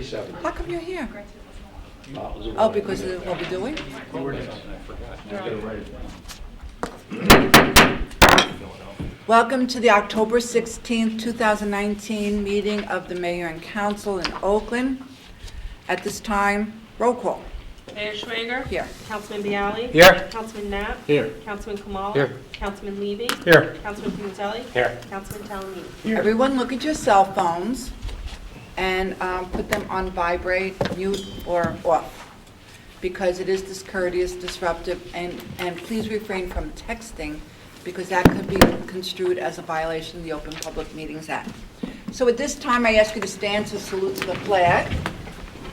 370. How come you're here? It was a Oh, because of what we're doing? Welcome to the October 16th, 2019 meeting of the Mayor and Council in Oakland. At this time, roll call. Mayor Schrager? Here. Councilman Bialy? Here. Councilman Knapp? Here. Councilman Kamala? Here. Councilman Levy? Here. Councilman Pimentelli? Here. Councilman Talamini? Everyone look at your cell phones and put them on vibrate, mute, or off, because it is discourteous, disruptive, and please refrain from texting, because that could be construed as a violation of the Open Public Meetings Act. So at this time, I ask you to stand to salute to the flag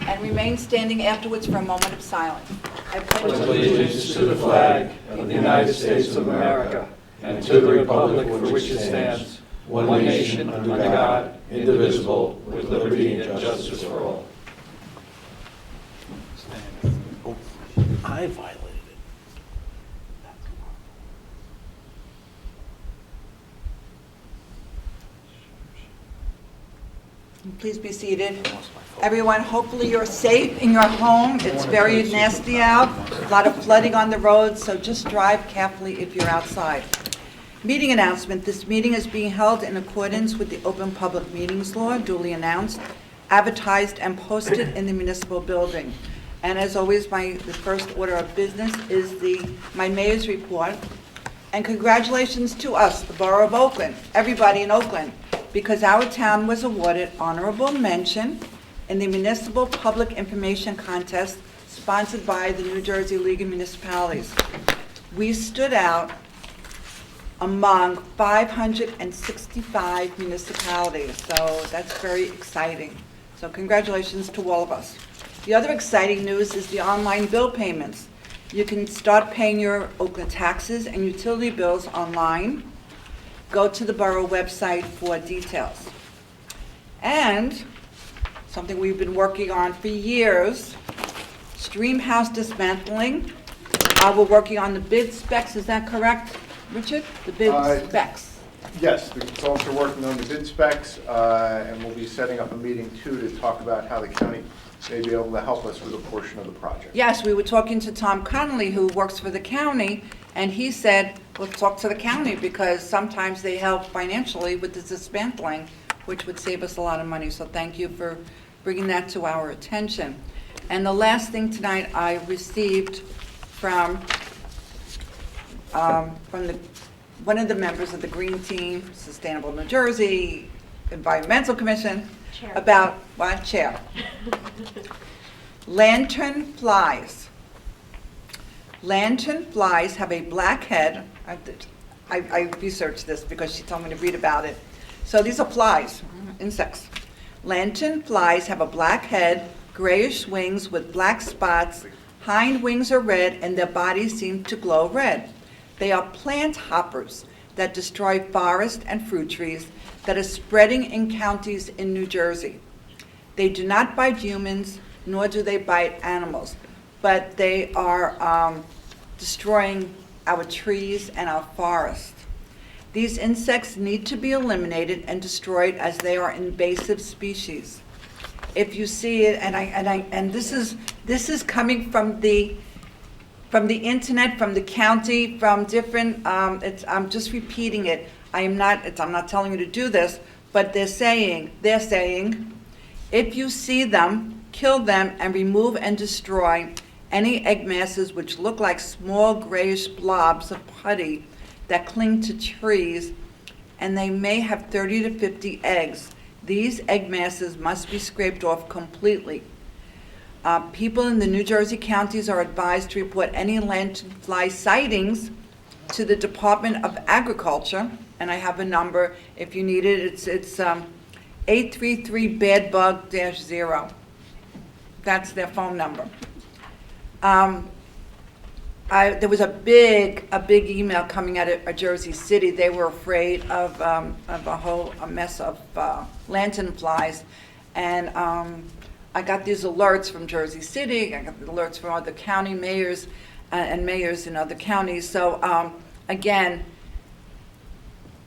and remain standing afterwards for a moment of silence. I pledge Allegiance to the flag of the United States of America and to the republic for which it stands, one nation under God, indivisible, with liberty and justice for all. I violated it. Please be seated. Everyone, hopefully you're safe in your home. It's very nasty out, a lot of flooding on the roads, so just drive carefully if you're outside. Meeting announcement. This meeting is being held in accordance with the Open Public Meetings Law, duly announced, advertised, and posted in the municipal building. And as always, the first order of business is my mayor's report. And congratulations to us, the Borough of Oakland, everybody in Oakland, because our town was awarded honorable mention in the Municipal Public Information Contest sponsored by the New Jersey League of Municipalities. We stood out among 565 municipalities, so that's very exciting. So congratulations to all of us. The other exciting news is the online bill payments. You can start paying your Oakland taxes and utility bills online. Go to the borough website for details. And something we've been working on for years, Stream House dismantling. We're working on the bid specs, is that correct, Richard? The bid specs. Yes, the consultants are working on the bid specs, and we'll be setting up a meeting too to talk about how the county may be able to help us with a portion of the project. Yes, we were talking to Tom Connolly, who works for the county, and he said, we'll talk to the county because sometimes they help financially with the dismantling, which would save us a lot of money. So thank you for bringing that to our attention. And the last thing tonight, I received from one of the members of the Green Team, Sustainable New Jersey, Environmental Commission, Chair. about what? Chair. Lantern flies. Lantern flies have a black head. I researched this because she told me to read about it. So these are flies, insects. Lantern flies have a black head, grayish wings with black spots. Hind wings are red and their bodies seem to glow red. They are plant hoppers that destroy forest and fruit trees that are spreading in counties in New Jersey. They do not bite humans, nor do they bite animals, but they are destroying our trees and our forests. These insects need to be eliminated and destroyed as they are invasive species. If you see it, and this is coming from the internet, from the county, from different. I'm just repeating it. I'm not telling you to do this, but they're saying, if you see them, kill them and remove and destroy any egg masses which look like small grayish blobs of putty that cling to trees, and they may have 30 to 50 eggs. These egg masses must be scraped off completely. People in the New Jersey counties are advised to report any lanternfly sightings to the Department of Agriculture, and I have a number if you need it. It's 833-BADBUG-0. That's their phone number. There was a big email coming out of Jersey City. They were afraid of a mess of lanternflies, and I got these alerts from Jersey City. I got the alerts from other county mayors and mayors in other counties. So again,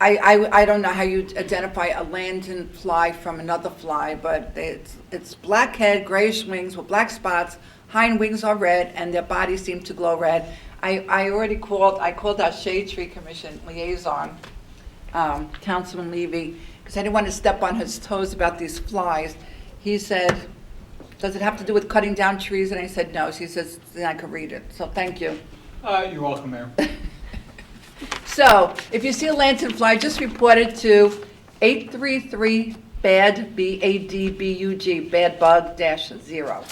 I don't know how you identify a lanternfly from another fly, but it's black head, grayish wings with black spots. Hind wings are red, and their bodies seem to glow red. I called our Shade Tree Commission liaison, Councilman Levy, because I didn't want to step on his toes about these flies. He said, does it have to do with cutting down trees? And I said, no. She says, then I could read it. So thank you. You're welcome, Mayor. So if you see a lanternfly, just report it to 833-BAD, BADBUG, bad bug -0.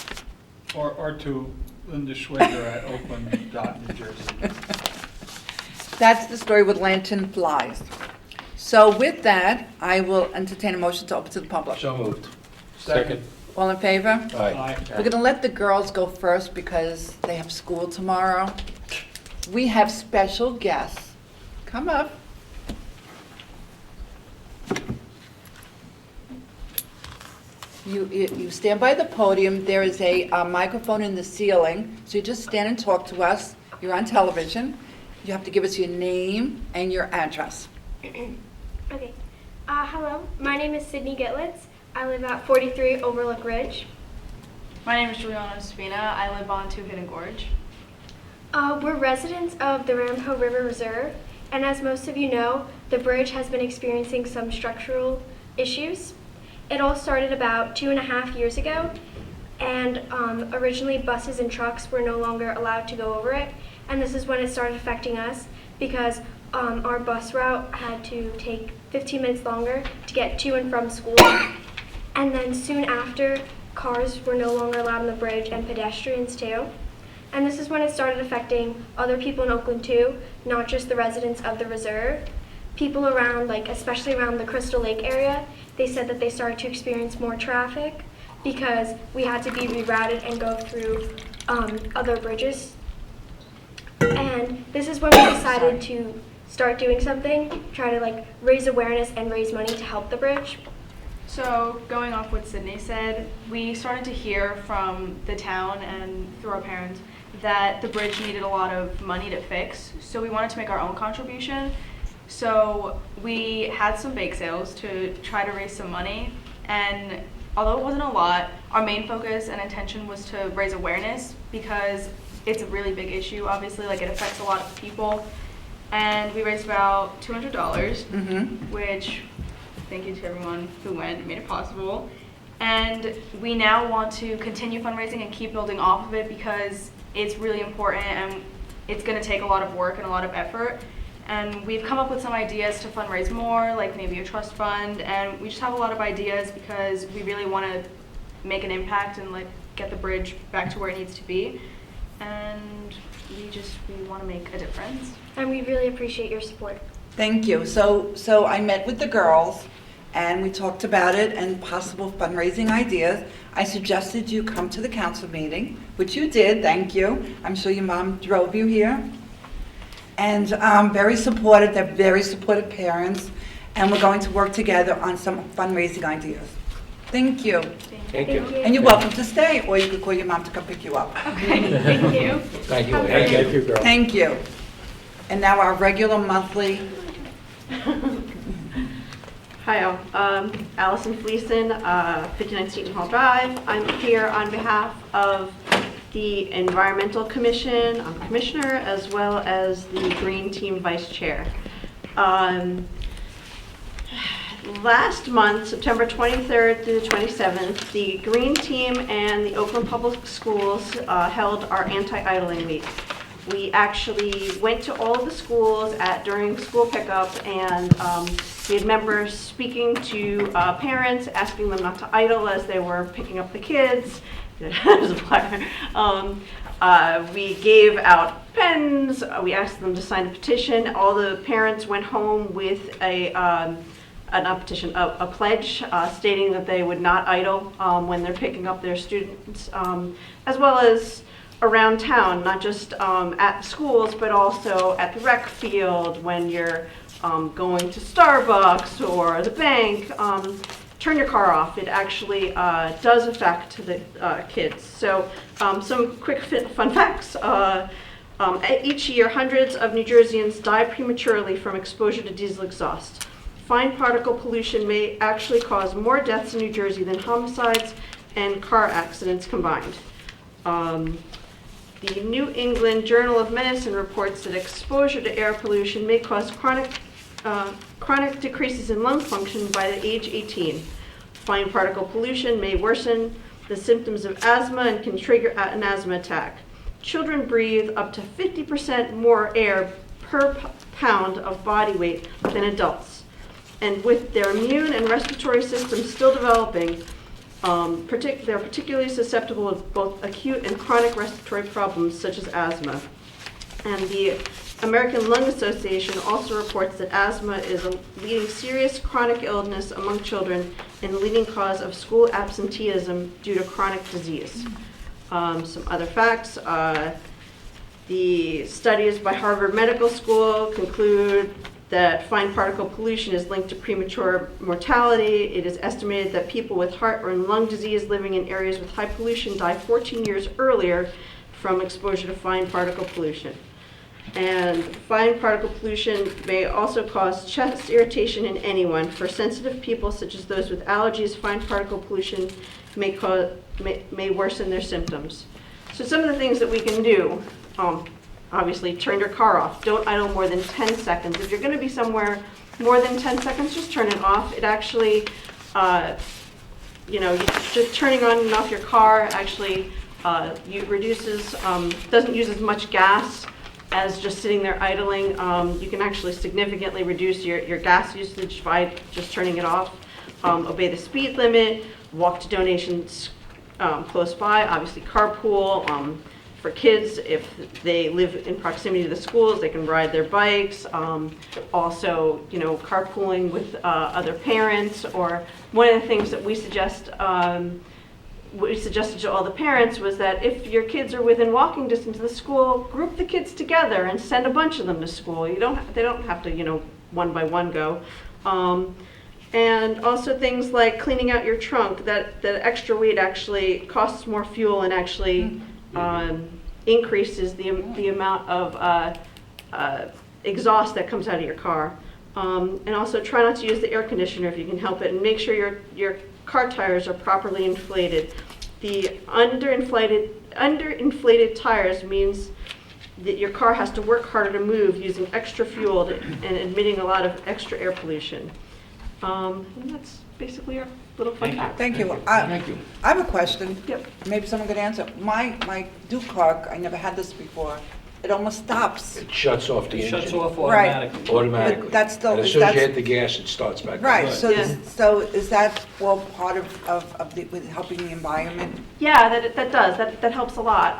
Or to Linda Schwager at Oakland, New Jersey. That's the story with lanternflies. So with that, I will entertain a motion to open to the public. So moved. Second. All in favor? Aye. We're going to let the girls go first because they have school tomorrow. We have special guests. Come up. You stand by the podium. There is a microphone in the ceiling, so you just stand and talk to us. You're on television. You have to give us your name and your address. Okay. Hello, my name is Sydney Gitlitz. I live at 43 Overlook Ridge. My name is Juliana Spina. I live on Two Hidden Gorge. We're residents of the Rampo River Reserve, and as most of you know, the bridge has been experiencing some structural issues. It all started about 2.5 years ago, and originally buses and trucks were no longer allowed to go over it, and this is when it started affecting us because our bus route had to take 15 minutes longer to get to and from school. And then soon after, cars were no longer allowed on the bridge and pedestrians too. And this is when it started affecting other people in Oakland too, not just the residents of the reserve. People around, like especially around the Crystal Lake area, they said that they started to experience more traffic because we had to be rerouted and go through other bridges. And this is when we decided to start doing something, try to like raise awareness and raise money to help the bridge. So going off what Sydney said, we started to hear from the town and through our parents that the bridge needed a lot of money to fix. So we wanted to make our own contribution. So we had some bake sales to try to raise some money. And although it wasn't a lot, our main focus and intention was to raise awareness because it's a really big issue, obviously, like it affects a lot of people. And we raised about $200, which, thank you to everyone who went and made it possible. And we now want to continue fundraising and keep building off of it because it's really important and it's going to take a lot of work and a lot of effort. And we've come up with some ideas to fundraise more, like maybe a trust fund, and we just have a lot of ideas because we really want to make an impact and like get the bridge back to where it needs to be. And we want to make a difference. And we really appreciate your support. Thank you. So I met with the girls and we talked about it and possible fundraising ideas. I suggested you come to the council meeting, which you did, thank you. I'm sure your mom drove you here. And very supportive, they're very supportive parents, and we're going to work together on some fundraising ideas. Thank you. Thank you. And you're welcome to stay, or you could call your mom to come pick you up. Okay, thank you. Thank you. Have a great Thank you, girl. Thank you. And now our regular monthly. Hi all, Allison Fleeson, 59 Seton Hall Drive. I'm here on behalf of the Environmental Commission, I'm Commissioner, as well as the Green Team Vice Chair. Last month, September 23rd through the 27th, the Green Team and the Oakland Public Schools held our anti-idling week. We actually went to all of the schools during school pickup, and we had members speaking to parents, asking them not to idle as they were picking up the kids. We gave out pens. We asked them to sign a petition. All the parents went home with a pledge stating that they would not idle when they're picking up their students, as well as around town, not just at the schools, but also at the rec field when you're going to Starbucks or the bank. Turn your car off. It actually does affect the kids. So some quick fun facts. Each year, hundreds of New Jerseyans die prematurely from exposure to diesel exhaust. Fine particle pollution may actually cause more deaths in New Jersey than homicides and car accidents combined. The New England Journal of Medicine reports that exposure to air pollution may cause chronic decreases in lung function by the age 18. Fine particle pollution may worsen the symptoms of asthma and can trigger an asthma attack. Children breathe up to 50% more air per pound of body weight than adults. And with their immune and respiratory systems still developing, they're particularly susceptible to both acute and chronic respiratory problems such as asthma. And the American Lung Association also reports that asthma is a leading serious chronic illness among children and the leading cause of school absenteeism due to chronic disease. Some other facts. The studies by Harvard Medical School conclude that fine particle pollution is linked to premature mortality. It is estimated that people with heart or lung disease living in areas with high pollution die 14 years earlier from exposure to fine particle pollution. And fine particle pollution may also cause chest irritation in anyone. For sensitive people, such as those with allergies, fine particle pollution may worsen their symptoms. So some of the things that we can do, obviously turn your car off. Don't idle more than 10 seconds. If you're going to be somewhere more than 10 seconds, just turn it off. It actually, just turning on and off your car actually doesn't use as much gas as just sitting there idling. You can actually significantly reduce your gas usage by just turning it off. Obey the speed limit, walk to donations close by, obviously carpool. For kids, if they live in proximity to the schools, they can ride their bikes. Also, carpooling with other parents. Or one of the things that we suggested to all the parents was that if your kids are within walking distance of the school, group the kids together and send a bunch of them to school. They don't have to, one by one go. And also things like cleaning out your trunk. That extra weight actually costs more fuel and actually increases the amount of exhaust that comes out of your car. And also try not to use the air conditioner if you can help it, and make sure your car tires are properly inflated. The underinflated tires means that your car has to work harder to move using extra fuel and emitting a lot of extra air pollution. And that's basically our little fun fact. Thank you. Thank you. I have a question. Yep. Maybe someone could answer. My Duke car, I never had this before. It almost stops. It shuts off the It engine. shuts off Right. automatically. Automatically. But that's still- And as is soon as that- you hit the gas, it starts back up. Right, so, Yeah. so is that all part of with helping the environment? Yeah, that does. That helps a lot.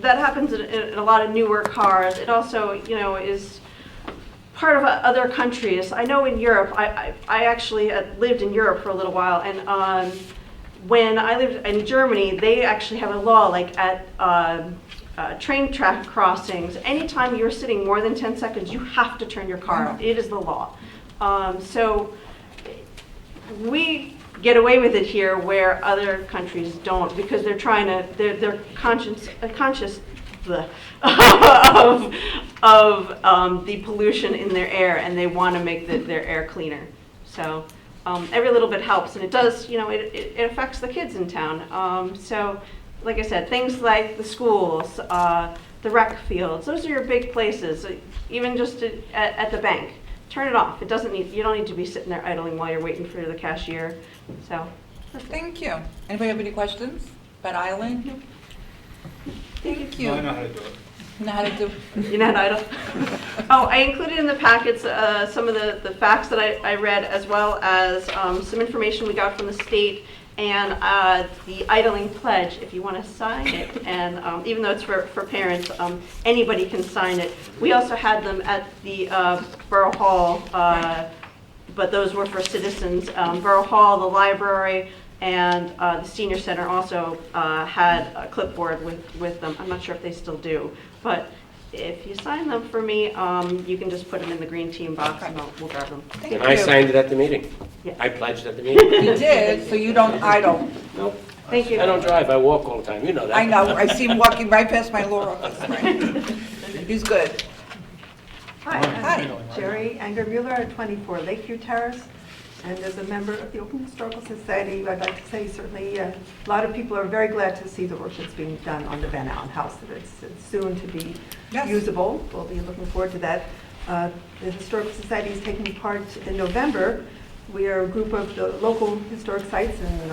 That happens in a lot of newer cars. It also, is part of other countries. I know in Europe, I actually lived in Europe for a little while, and when I lived in Germany, they actually have a law like at train track crossings. Anytime you're sitting more than 10 seconds, you have to turn your car off. It is the law. So we get away with it here where other countries don't, because they're they're conscious of the pollution in their air, and they want to make their air cleaner. So every little bit helps, and it does, it affects the kids in town. So like I said, things like the schools, the rec fields, those are your big places. Even just at the bank, turn it off. You don't need to be sitting there idling while you're waiting for the cashier. So Thank you. Anybody have any questions about Eileen? Thank you. No, I know how to do it. You know how to do? you're not idle. Oh, I included in the packets some of the facts that I read, as well as some information we got from the state, and the idling pledge, if you want to sign it. And even though it's for parents, anybody can sign it. We also had them at the Borough Hall, but those were for citizens. Borough Hall, the library, and the senior center also had a clipboard with them. I'm not sure if they still do, but if you sign them for me, you can just put them in the green team box, and we'll grab them. Thank And I you. signed it at the meeting. Yeah. I pledged at the meeting. You did, so you don't idle. Nope. Thank you. I don't drive, I walk all the time, you know that. I know, I see him walking right past my law office, right? He's good. Hi, Hi. I'm Jerry Angermuller at 24 Lakeview Terrace, and as a member of the Oakland Historical Society, I'd like to say certainly a lot of people are very glad to see the work that's being done on the Van Allen House, that it's soon to be Yes. usable. We'll be looking forward to that. The Historical Society is taking part in November. We are a group of the local historic sites in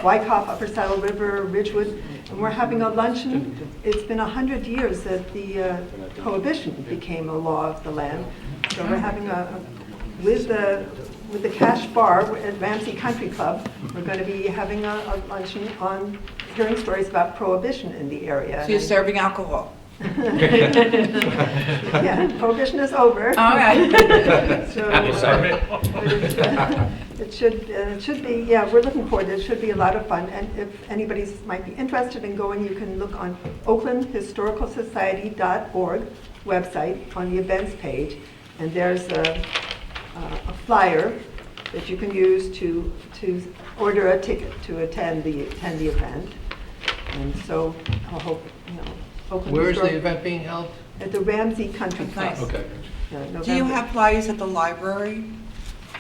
Wyckoff, Upper Saddle River, Ridgewood, and we're having a luncheon. It's been 100 years that the Prohibition became a law of the land. So we're having with the Cash Bar at Ramsey Country Club, we're going to be having a luncheon on hearing stories about Prohibition in the area. So you're serving alcohol? Yeah, Prohibition is over. All right. So, Apple cider. It should be, yeah, we're looking forward. It should be a lot of fun. And if anybody might be interested in going, you can look on oaklandhistoricalsociety.org website on the events page. And there's a flyer that you can use to order a ticket to attend the event. And so I hope, Oakland Where is the Historic- event being held? At the Ramsey Country Club. Nice. Okay. Do you have flyers at the library?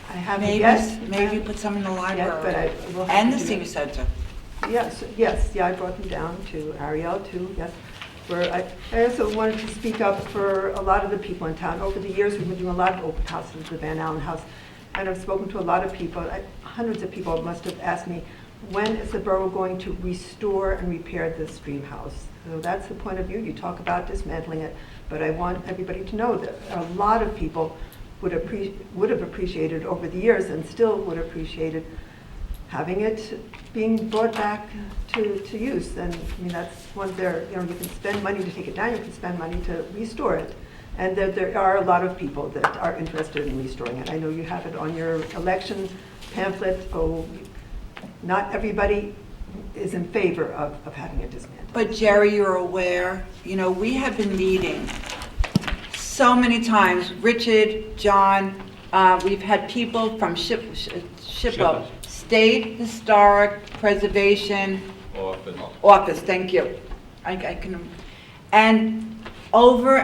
I have, Maybe, yes. maybe put some in the Yes, but library. I will have And to the do senior that. center. Yes, yeah, I brought them down to Ariel too, yes. I also wanted to speak up for a lot of the people in town. Over the years, we've been doing a lot of open houses at the Van Allen House, and I've spoken to a lot of people. Hundreds of people must have asked me, when is the borough going to restore and repair this stream house? So that's the point of view. You talk about dismantling it, but I want everybody to know that a lot of people would have appreciated over the years and still would appreciate it, having it being brought back to use. And I mean, that's one there, you can spend money to take it down, you can spend money to restore it. And there are a lot of people that are interested in restoring it. I know you have it on your election pamphlet. Not everybody is in favor of having it dismantled. But Jerry, you're aware, we have been meeting so many times, Richard, John, we've had people from SHPO, State Historic Preservation Office, thank you. I can, and over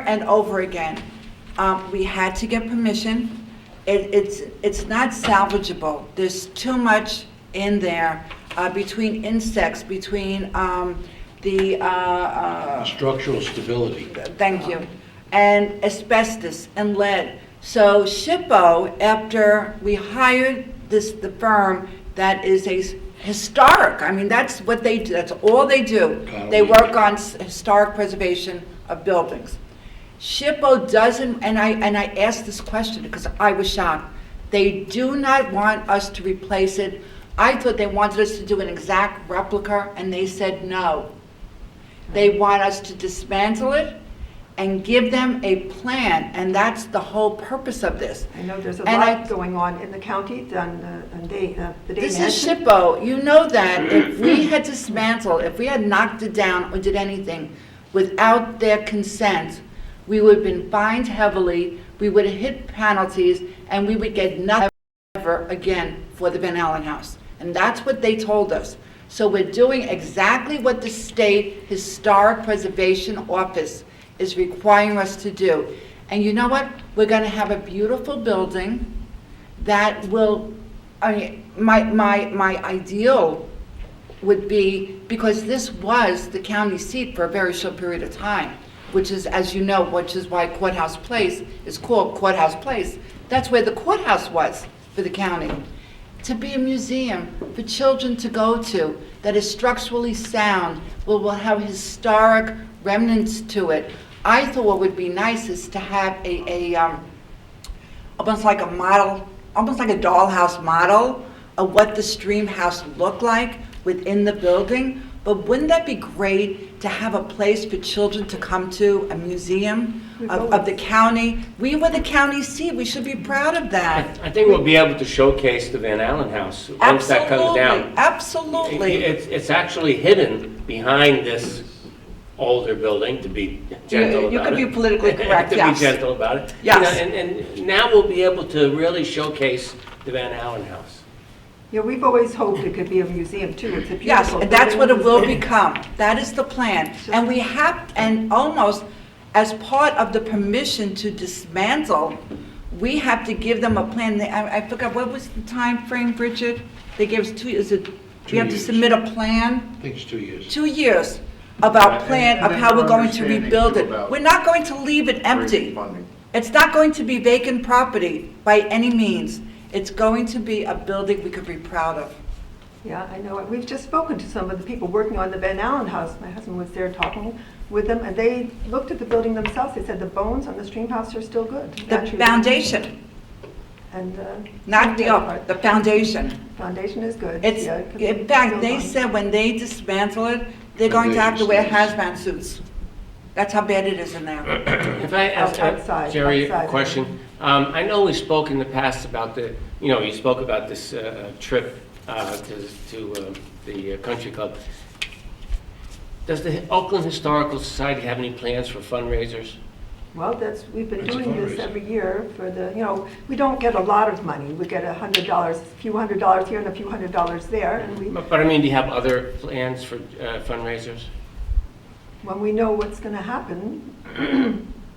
again, we had to get permission. It's not salvageable. There's too much in there between insects, between the Structural stability. thank you, and asbestos and lead. So SHPO, after we hired the firm that is a historic, I mean, that's what they do, that's all they do. They work on historic preservation of buildings. SHPO doesn't, and I asked this question because I was shocked. They do not want us to replace it. I thought they wanted us to do an exact replica, and they said no. They want us to dismantle it and give them a plan, and that's the whole purpose of this. I know there's a And lot going on in the county, the day This is mentioned. SHPO. You know that if we had dismantled, if we had knocked it down or did anything without their consent, we would have been fined heavily, we would have hit penalties, and we would get nothing ever again for the Van Allen House. And that's what they told us. So we're doing exactly what the State Historic Preservation Office is requiring us to do. And you know what? We're going to have a beautiful building that will, I mean, my ideal would be, because this was the county seat for a very short period of time, which is, as you know, which is why Courthouse Place is called Courthouse Place. That's where the courthouse was for the county. To be a museum for children to go to that is structurally sound, will have historic remnants to it. I thought what would be nice is to have almost like a model, almost like a dollhouse model of what the stream house looked like within the building. But wouldn't that be great to have a place for children to come to, a museum of the county? We were the county seat. We should be proud of that. I think we'll be able to showcase the Van Allen House once that comes down. Absolutely. It's actually hidden behind this older building, to be gentle about it. You could be politically correct, yes. To be gentle about it. Yes. And now we'll be able to really showcase the Van Allen House. Yeah, we've always hoped it could be a museum too. It's a beautiful Yes, and that's what it will building. become. That is the plan. And we have, and almost as part of the permission to dismantle, we have to give them a plan. I forgot, what was the time frame, Bridget? They gave us 2 years. We have to years. submit a plan? I think it's 2 years. 2 years about And- plan and of then how we're our going to understanding, rebuild too, it. about We're not going to leave it empty. raising funding. It's not going to be vacant property by any means. It's going to be a building we could be proud of. Yeah, I know. We've just spoken to some of the people working on the Van Allen house. My husband was there talking with them, and they looked at the building themselves. They said the bones on the stream house are still good. The Naturally. foundation, And, not the up, the foundation. Foundation is good. It's, Yeah, it could in be fact, built they on. said when they dismantle it, they're going to have to wear hazmat suits. That's how bad it is in there. If I ask Outside, Jerry a outside. question, I know we spoke in the past about you spoke about this trip to the country club. Does the Oakland Historical Society have any plans for fundraisers? Well, we've been It's a doing this fundraiser. every year for we don't get a lot of money. We get $100, a few $100 here and a few $100 there. And But I mean, do you have other plans for fundraisers? when we know what's going to happen,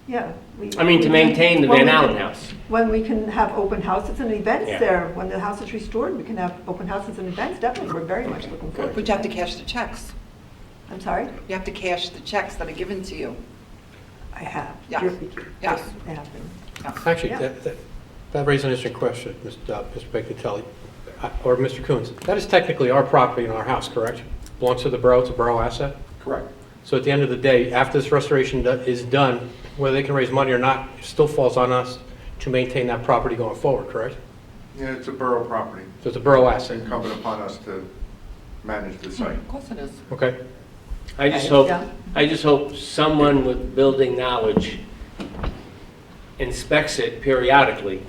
yeah. I mean, to maintain the Van Allen house. When we can have open houses and events Yeah. there, when the house is restored, we can have open houses and events, definitely, we're very much looking forward to But you have to that. cash the checks. I'm sorry? You have to cash the checks that are given to you. I have. Yes. Yes. They have been. Actually, Yeah. that raises an interesting question, Mr. Beccatelli, or Mr. Coons. That is technically our property and our house, correct? Belongs to the borough, it's a borough asset? Correct. So at the end of the day, after this restoration is done, whether they can raise money or not, it still falls on us to maintain that property going forward, correct? Yeah, it's a borough property. So it's a borough It's asset, incumbent upon us to manage the site. Of course it is. okay? I just Yeah. hope someone with building knowledge inspects it periodically,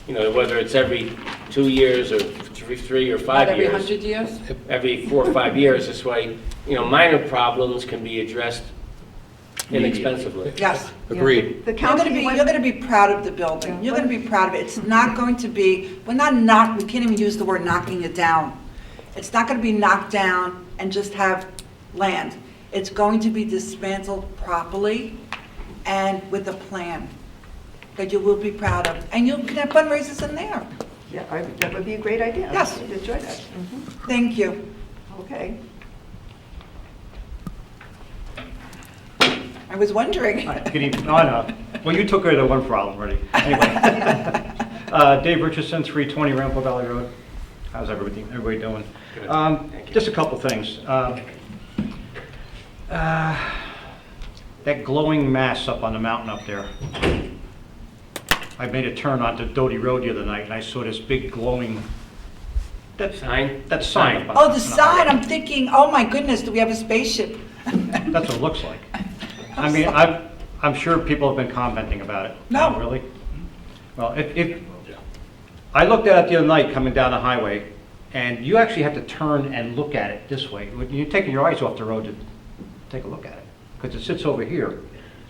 whether it's every 2 years or 3 or 5 Not every years. 100 years? Every 4 or 5 years, this way, minor problems can be addressed inexpensively. Yes. Agreed. The You're going to county, you're going to be proud of the building. You're going to be proud of it. It's not going to be, we can't even use the word knocking it down. It's not going to be knocked down and just have land. It's going to be dismantled properly and with a plan that you will be proud of. And you can have fundraisers in there. yeah, that would be a great idea. Yes. I'd enjoy that. Mhm. Thank you. Okay. I was wondering. Hi, good evening. Oh, no. Well, you took care of the one problem already. Anyway. Dave Richardson, 320 Ramble Valley Road. How's everybody doing? Just a couple things. That glowing mass up on the mountain up there. I made a turn onto Doty Road the other night, and I saw this big glowing, Sign? that sign. up on Oh, the on sign, I'm thinking, oh my goodness, do we have a spaceship? That's what it looks like. I mean, I'm sure people have been commenting about it. No. Oh, really? Well, if I looked at it the other night coming down the highway, and you actually have to turn and look at it this way. You're taking your eyes off the road to take a look at it, because it sits over here.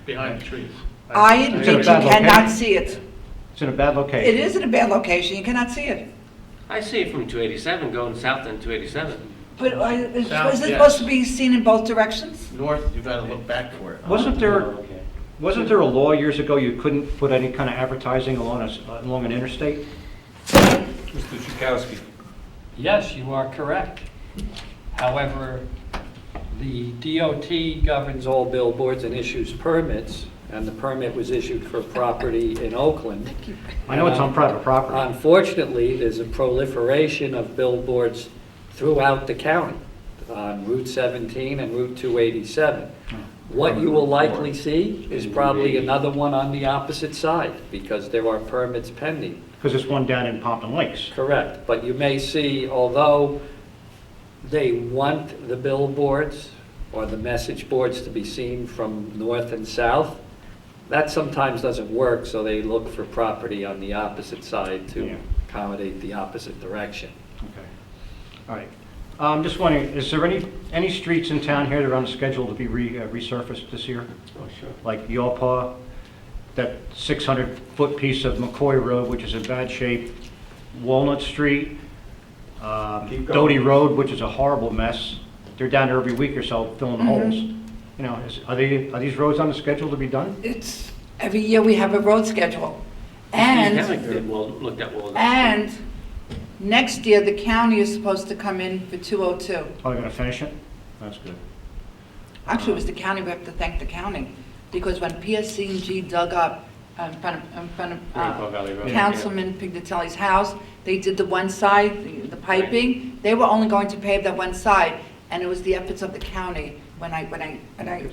Behind the trees. I It's in a admit you bad cannot location. see it. It's in a bad It location. is in a bad location, you cannot see it. I see it from 287 going south on 287. But is South, it yes. supposed to be seen in both directions? North, you gotta look back for it. Wasn't there, Okay. wasn't there a law years ago you couldn't put any kind of advertising along an interstate? Mr. Chakowski. Yes, you are correct. However, the DOT governs all billboards and issues permits, and the permit was issued for property in Oakland. I know it's on private property. Unfortunately, there's a proliferation of billboards throughout the county, on Route 17 and Route 287. What you will likely see is probably another one on the opposite side, because there are permits pending. Because there's one down in Pompton Lakes. Correct, but you may see, although they want the billboards or the message boards to be seen from north and south, that sometimes doesn't work, so they look for property on the opposite side Yeah. to accommodate the opposite direction. Okay. All right. I'm just wondering, is there any streets in town here that are on schedule to be resurfaced this year? Oh, sure. Like Yawpaw, that 600-foot piece of McCoy Road, which is in bad shape, Walnut Street, Keep going. Doty Road, which is a horrible mess. They're down there every week or so filling the holes. You know, are these roads on the schedule to be done? It's, every year we have a road schedule. Haven't And, looked at Walnut. and next year, the county is supposed to come in for 202. Oh, they're gonna finish it? That's good. Actually, it was the county, we have to thank the county, because when PSC&G dug up in front of Rainbow Valley Road. Councilman Pignatelli's house, they did the one side, the piping, they were only going to pave that one side, and it was the efforts of the county. When I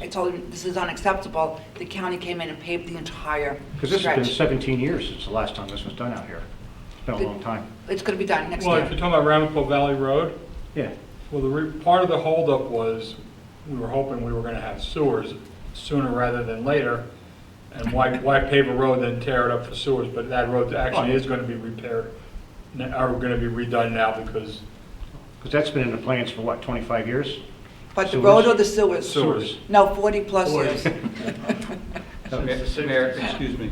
told them this is unacceptable, the county came in and paved the entire Because this has been stretch. 17 years since the last time this was done out here. It's been a long time. It's gonna be done next Well, if year. you're talking about Ramapo Valley Road, Yeah. well, part of the holdup was, we were hoping we were gonna have sewers sooner rather than later. And why pave a road then tear it up for sewers? But that road actually is gonna be repaired, are gonna be redone now because Because that's been in the plans for what, 25 years? But the Sewers? road or the sewers? sewers. No, 40-plus years. Mayor, excuse me.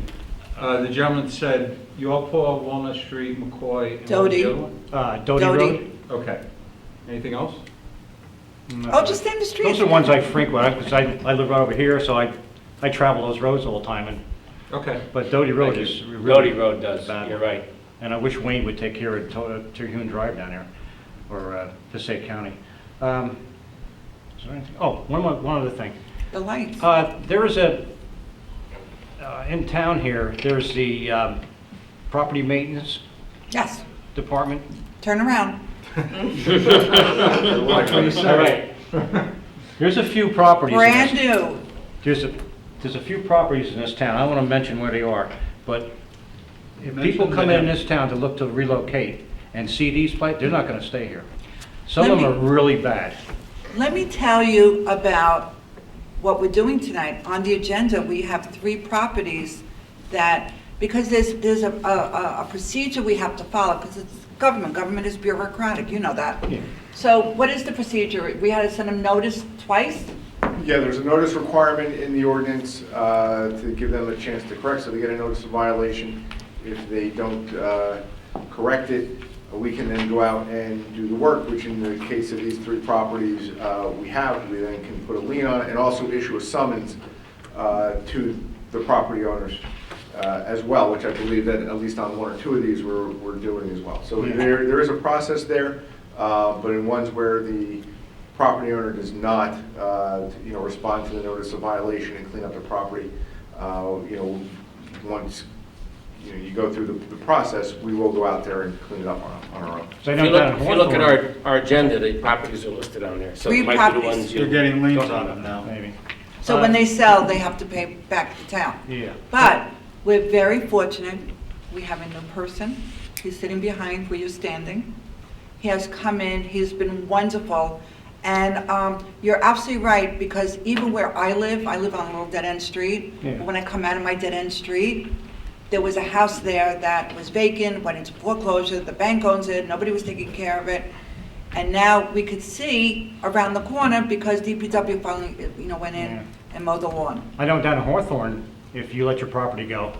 The gentleman said Yorkville, Walnut Street, McCoy. and what was Doty. the other one? Doty Doty. Road? Okay. Anything else? No. Oh, just name the street. Those are ones I frequent, because I live right over here, so I travel those roads all the time. Okay. But Doty Road Thank is you. really Doty Road does, bad. you're right. And I wish Wayne would take care of Terhune Drive down there, or Passaic County. Is there anything? Oh, one other thing. The lights. There is in town here, there's the property maintenance Yes, department. turn around. Watch what you say. All right. There's a few properties. in Brand this- new. There's a few properties in this town, I don't want to mention where they are, but if people Mention come them. in this town to look to relocate and see these places, they're not going to stay here. Some of Let them me- are really bad. Let me tell you about what we're doing tonight. On the agenda, we have 3 properties that, because there's a procedure we have to follow, because it's government. Government is bureaucratic, you know that. Yeah. So what is the procedure? We had to send them notice twice? Yeah, there's a notice requirement in the ordinance to give them a chance to correct, so they get a notice of violation. If they don't correct it, we can then go out and do the work, which in the case of these 3 properties, we then can put a lien on it and also issue a summons to the property owners as well, which I believe that at least on 1 or 2 of these we're doing as well. So there is a process there, but in ones where the property owner does not, respond to the notice of violation and clean up the property, once you go through the process, we will go out there and clean it up on our own. So I If know you down in look, if you look at Hawthorne, our agenda, the properties are listed on there, so Three it might be the properties. ones you. You're getting liens don't on know them now. maybe. So when they sell, they have to pay back to town. Yeah. But we're very fortunate. We have a new person. He's sitting behind where you're standing. He has come in, he's been wonderful. And you're absolutely right, because even where I live on a little dead-end street. Yeah. But when I come out of my dead-end street, there was a house there that was vacant, went into foreclosure, the bank owns it, nobody was taking care of it. And now we could see around the corner because DPW finally, went in Yeah. and mowed the lawn. I know down in Hawthorne, if you let your property go,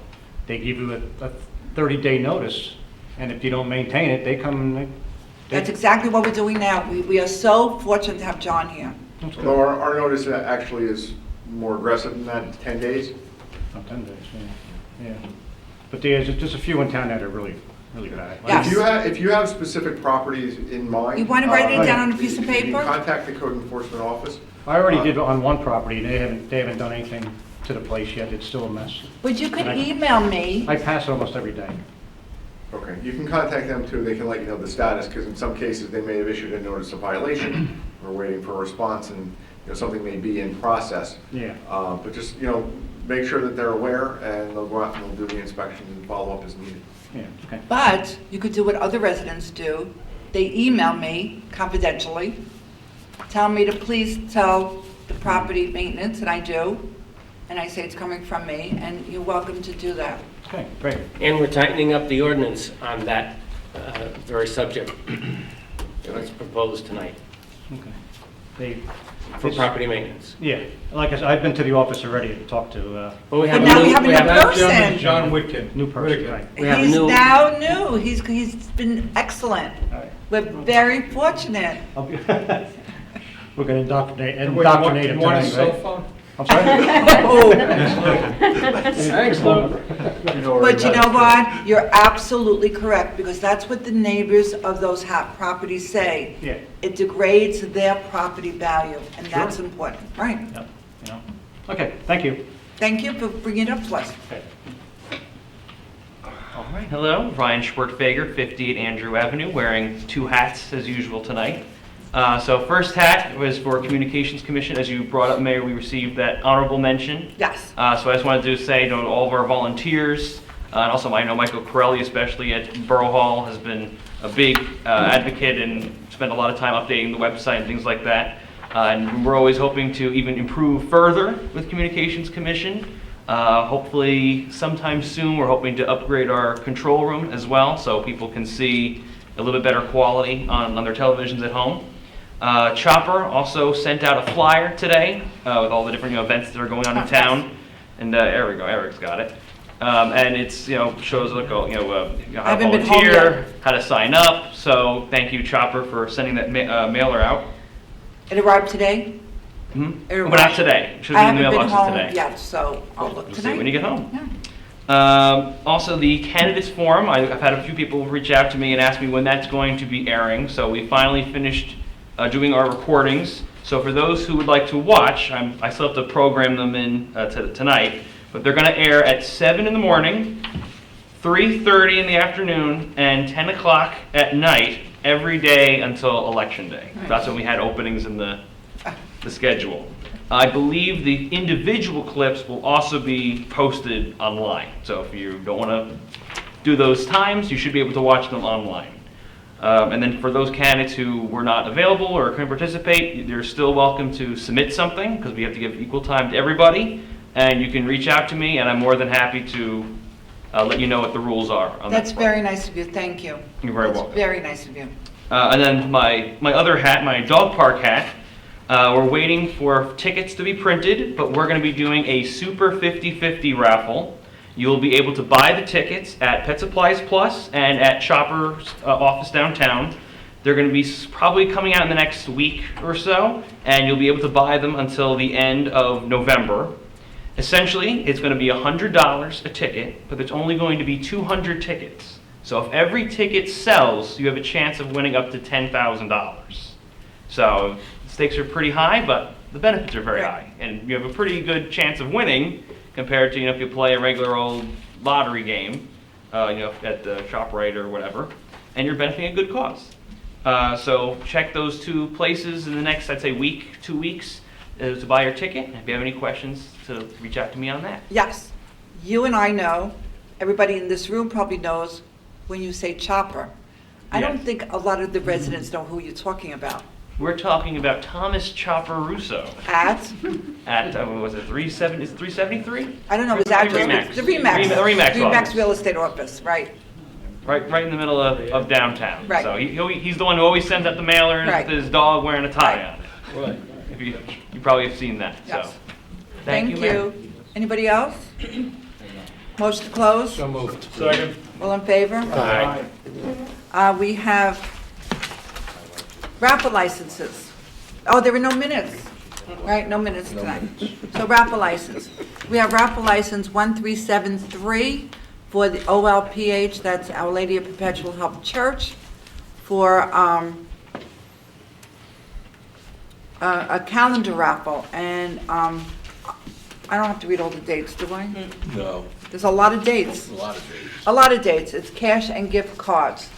they give you a 30-day notice, and if you don't maintain it, they come and That's exactly what we're doing now. We are so fortunate to have John here. Although our notice actually is more aggressive than that, it's 10 days. 10 days, yeah. But there's just a few in town that are really, really bad. Yes. If you have specific properties in mind. You want to write it down on a you- piece of You paper? can contact the code enforcement office. I already did on one property, and they haven't done anything to the place yet, it's still a mess. But you could And email me. I pass it almost every day. Okay, you can contact them too, they can let you know the status, because in some cases, they may have issued a notice of violation. We're waiting for a response, and, something may be in process. Yeah. But just, make sure that they're aware, and they'll go out and they'll do the inspections and follow up as needed. Yeah, okay. But you could do what other residents do. They email me confidentially, tell me to please tell the property maintenance, and I do. And I say it's coming from me, and you're welcome to do that. Okay, great. And we're tightening up the ordinance on that very subject that's proposed tonight Okay. for property maintenance. Yeah, like I said, I've been to the office already to talk to But we have But now we new- have a new have- person. John Whitkin. new person, right? We have a He's new- now new. He's been excellent. All right. We're very fortunate. We're going to indoctrinate Wait, indoctrinate him you want tonight, his cell right? phone? I'm sorry? Thanks, Lou. But you know what? You're absolutely correct, because that's what the neighbors of those properties say. Yeah. It degrades their property value, and Sure. that's important, right? Yep, you know. Okay, thank you. Thank you for bringing it up to us. Okay. All right, hello, Ryan Schwertfeger, 58 Andrew Avenue, wearing two hats as usual tonight. So first hat was for Communications Commission. As you brought up, Mayor, we received that honorable mention. Yes. So I just wanted to say to all of our volunteers, and also I know Michael Corelli, especially at Borough Hall, has been a big advocate and spent a lot of time updating the website and things like that. And we're always hoping to even improve further with Communications Commission. Hopefully sometime soon we're hoping to upgrade our control room as well, so people can see a little bit better quality on their televisions at home. Chopper also sent out a flyer today with all the different events that are going on in town, and there we go, Eric's got it. And it's shows like how to haven't been home volunteer, how to sign up. So thank you, Chopper, for sending that mailer out. It arrived today? But not today. It should be I in the haven't been mailboxes home today. yet, so I'll look You'll see tonight. when you get home. Yeah. Also, the candidates forum, I've had a few people reach out to me and ask me when that's going to be airing. So we finally finished doing our recordings. So for those who would like to watch, I still have to program them in tonight, but they're going to air at 7 in the morning, 3:30 in the afternoon, and 10 o'clock at night every day until Election Day. Nice. That's when we had openings in the schedule. I believe the individual clips will also be posted online. So if you don't want to do those times, you should be able to watch them online. And then for those candidates who were not available or couldn't participate, you're still welcome to submit something, because we have to give equal time to everybody. And you can reach out to me, and I'm more than happy to let you know what the rules are on That's that part. very nice of you, thank you. You're very That's welcome. very nice of you. And then my other hat, my dog park hat, we're waiting for tickets to be printed, but we're going to be doing a Super 50/50 raffle. You'll be able to buy the tickets at Pet Supplies Plus and at Chopper's office downtown. They're going to be probably coming out in the next week or so, and you'll be able to buy them until the end of November. Essentially, it's going to be $100 a ticket, but there's only going to be 200 tickets. So if every ticket sells, you have a chance of winning up to $10,000. So the stakes are pretty high, but the benefits are very high. And you have a pretty good chance of winning compared to, if you play a regular old lottery game, at the ShopRite or whatever, and you're benefiting a good cause. So check those two places in the next, I'd say, week, 2 weeks to buy your ticket. And if you have any questions, to reach out to me on that. Yes, you and I know, everybody in this room probably knows when you say Chopper. I don't think a lot of the residents know who you're talking about. We're talking about Thomas Chopper Russo At? what was it, 373? I don't know, his address, Remax. the Remax. The Remax office. Real estate office, right. Right in the middle of downtown. Right. So he's the one who always sends out the mailers Right. with his dog wearing a tie on it. Right. If you probably have seen that, Yes. so. Thank you, Mayor. Anybody else? Motion to close? So moved. Second. All in favor? Aye. We have raffle licenses. Oh, there were no minutes, right? No minutes tonight. So raffle license. We have raffle license 1373 for the OLPH, that's Our Lady of Perpetual Help Church, for a calendar raffle. And I don't have to read all the dates, do I? No, There's a lot of dates. a lot of days. A lot of dates. It's cash and gift cards.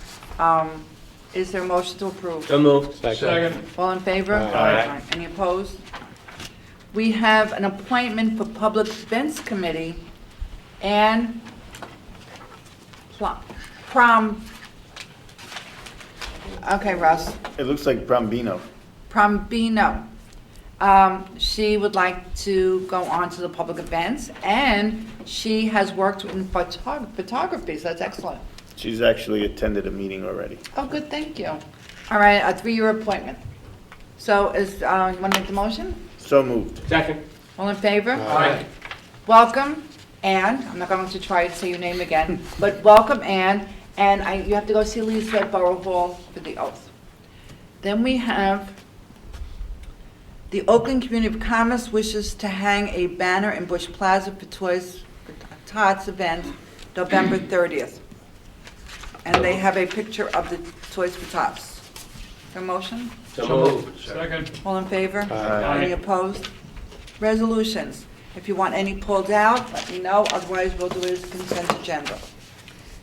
Is there a motion to approve? So moved. Second. All in favor? Aye. Any opposed? We have an appointment for Public Events Committee and prom. Okay, Russ. It looks like Brambino. Prombino. She would like to go on to the public events, and she has worked in photography, so that's excellent. She's actually attended a meeting already. Oh, good, thank you. All right, a 3-year appointment. So you want to make the motion? So moved. Second. All in favor? Aye. Welcome, Ann. I'm not going to try to say your name again, but welcome, Ann. And you have to go see Lisa at Borough Hall for the oath. Then we have the Oakland Community of Commerce wishes to hang a banner in Bush Plaza for Toys for Tots event, November 30th. And they have a picture of the Toys for Tots. A motion? So moved. Second. All in favor? Aye. Any opposed? Resolutions. If you want any pulled out, let me know, otherwise we'll do it as consent agenda.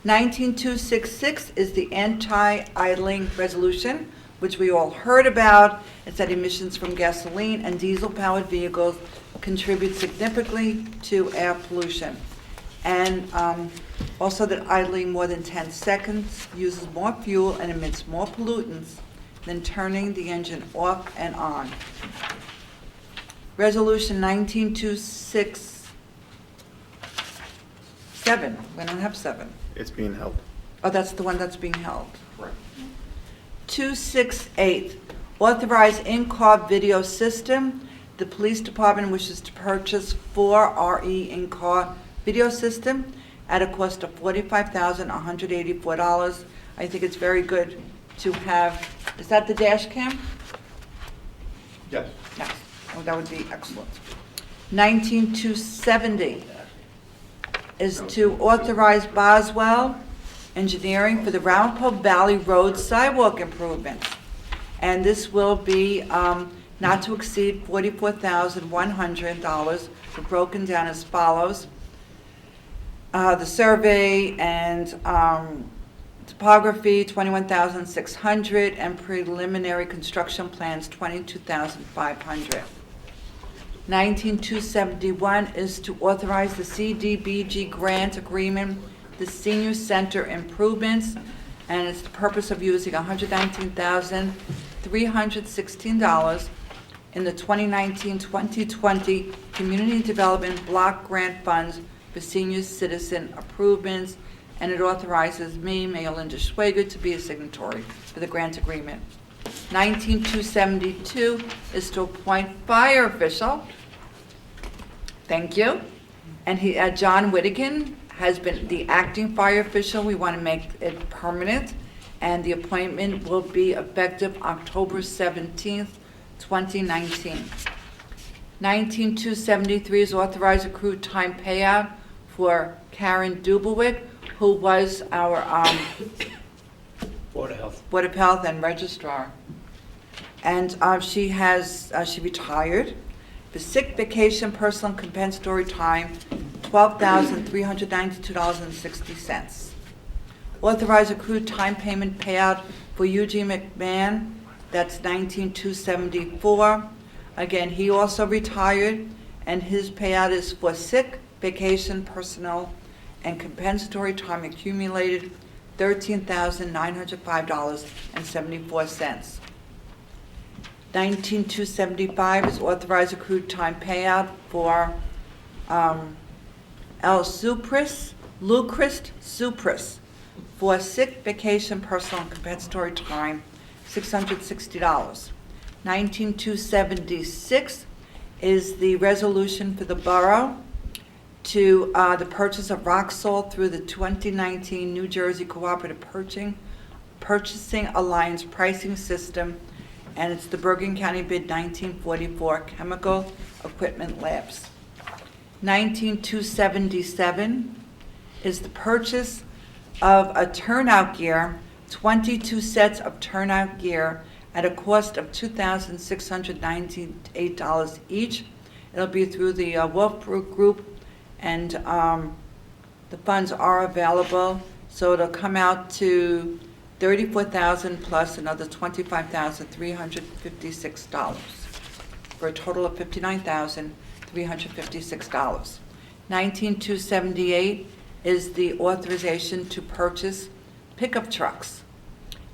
19266 is the anti-idling resolution, which we all heard about. It's that emissions from gasoline and diesel-powered vehicles contribute significantly to air pollution. And also that idling more than 10 seconds uses more fuel and emits more pollutants than turning the engine off and on. Resolution 19267. We don't have 7. It's being held. Oh, that's the one that's being held. Right. 268, authorize in-car video system. The police department wishes to purchase 4 RE in-car video system at a cost of $45,184. I think it's very good to have, is that the dash cam? Yes. Yes. Oh, that would be excellent. 19270 is to authorize Boswell Engineering for the Ramapo Valley Road sidewalk improvements. And this will be not to exceed $44,100, broken down as follows. The survey and topography, $21,600, and preliminary construction plans, $22,500. 19271 is to authorize the CDBG grant agreement, the senior center improvements, and it's the purpose of using $119,316 in the 2019-2020 Community Development Block Grant Funds for senior citizen improvements, and it authorizes me, Mayor Linda Schwager, to be a signatory for the grant agreement. 19272 is to appoint fire official. Thank you. And John Whittigan has been the acting fire official. We want to make it permanent, and the appointment will be effective October 17th, 2019. 19273 is authorized accrued time payout for Karen Dubelwick, who was our Board of Health. Board of Health and registrar. And she retired. The sick, vacation, personal, and compensatory time, $12,392.60. Authorize accrued time payment payout for Eugene McMahon, that's $19,274. Again, he also retired, and his payout is for sick, vacation, personal, and compensatory time accumulated, $13,905.74. 19275 is authorized accrued time payout for Luchrist Supris for sick, vacation, personal, and compensatory time, $660. 19276 is the resolution for the borough to the purchase of rock salt through the 2019 New Jersey Cooperative Purchasing Alliance pricing system, and it's the Bergen County bid 1944 Chemical Equipment Labs. 19277 is the purchase of a turnout gear, 22 sets of turnout gear at a cost of $2,698 each. It'll be through the Wolf Group, and the funds are available, so it'll come out to $34,000 plus another $25,356 for a total of $59,356. 19278 is the authorization to purchase pickup trucks,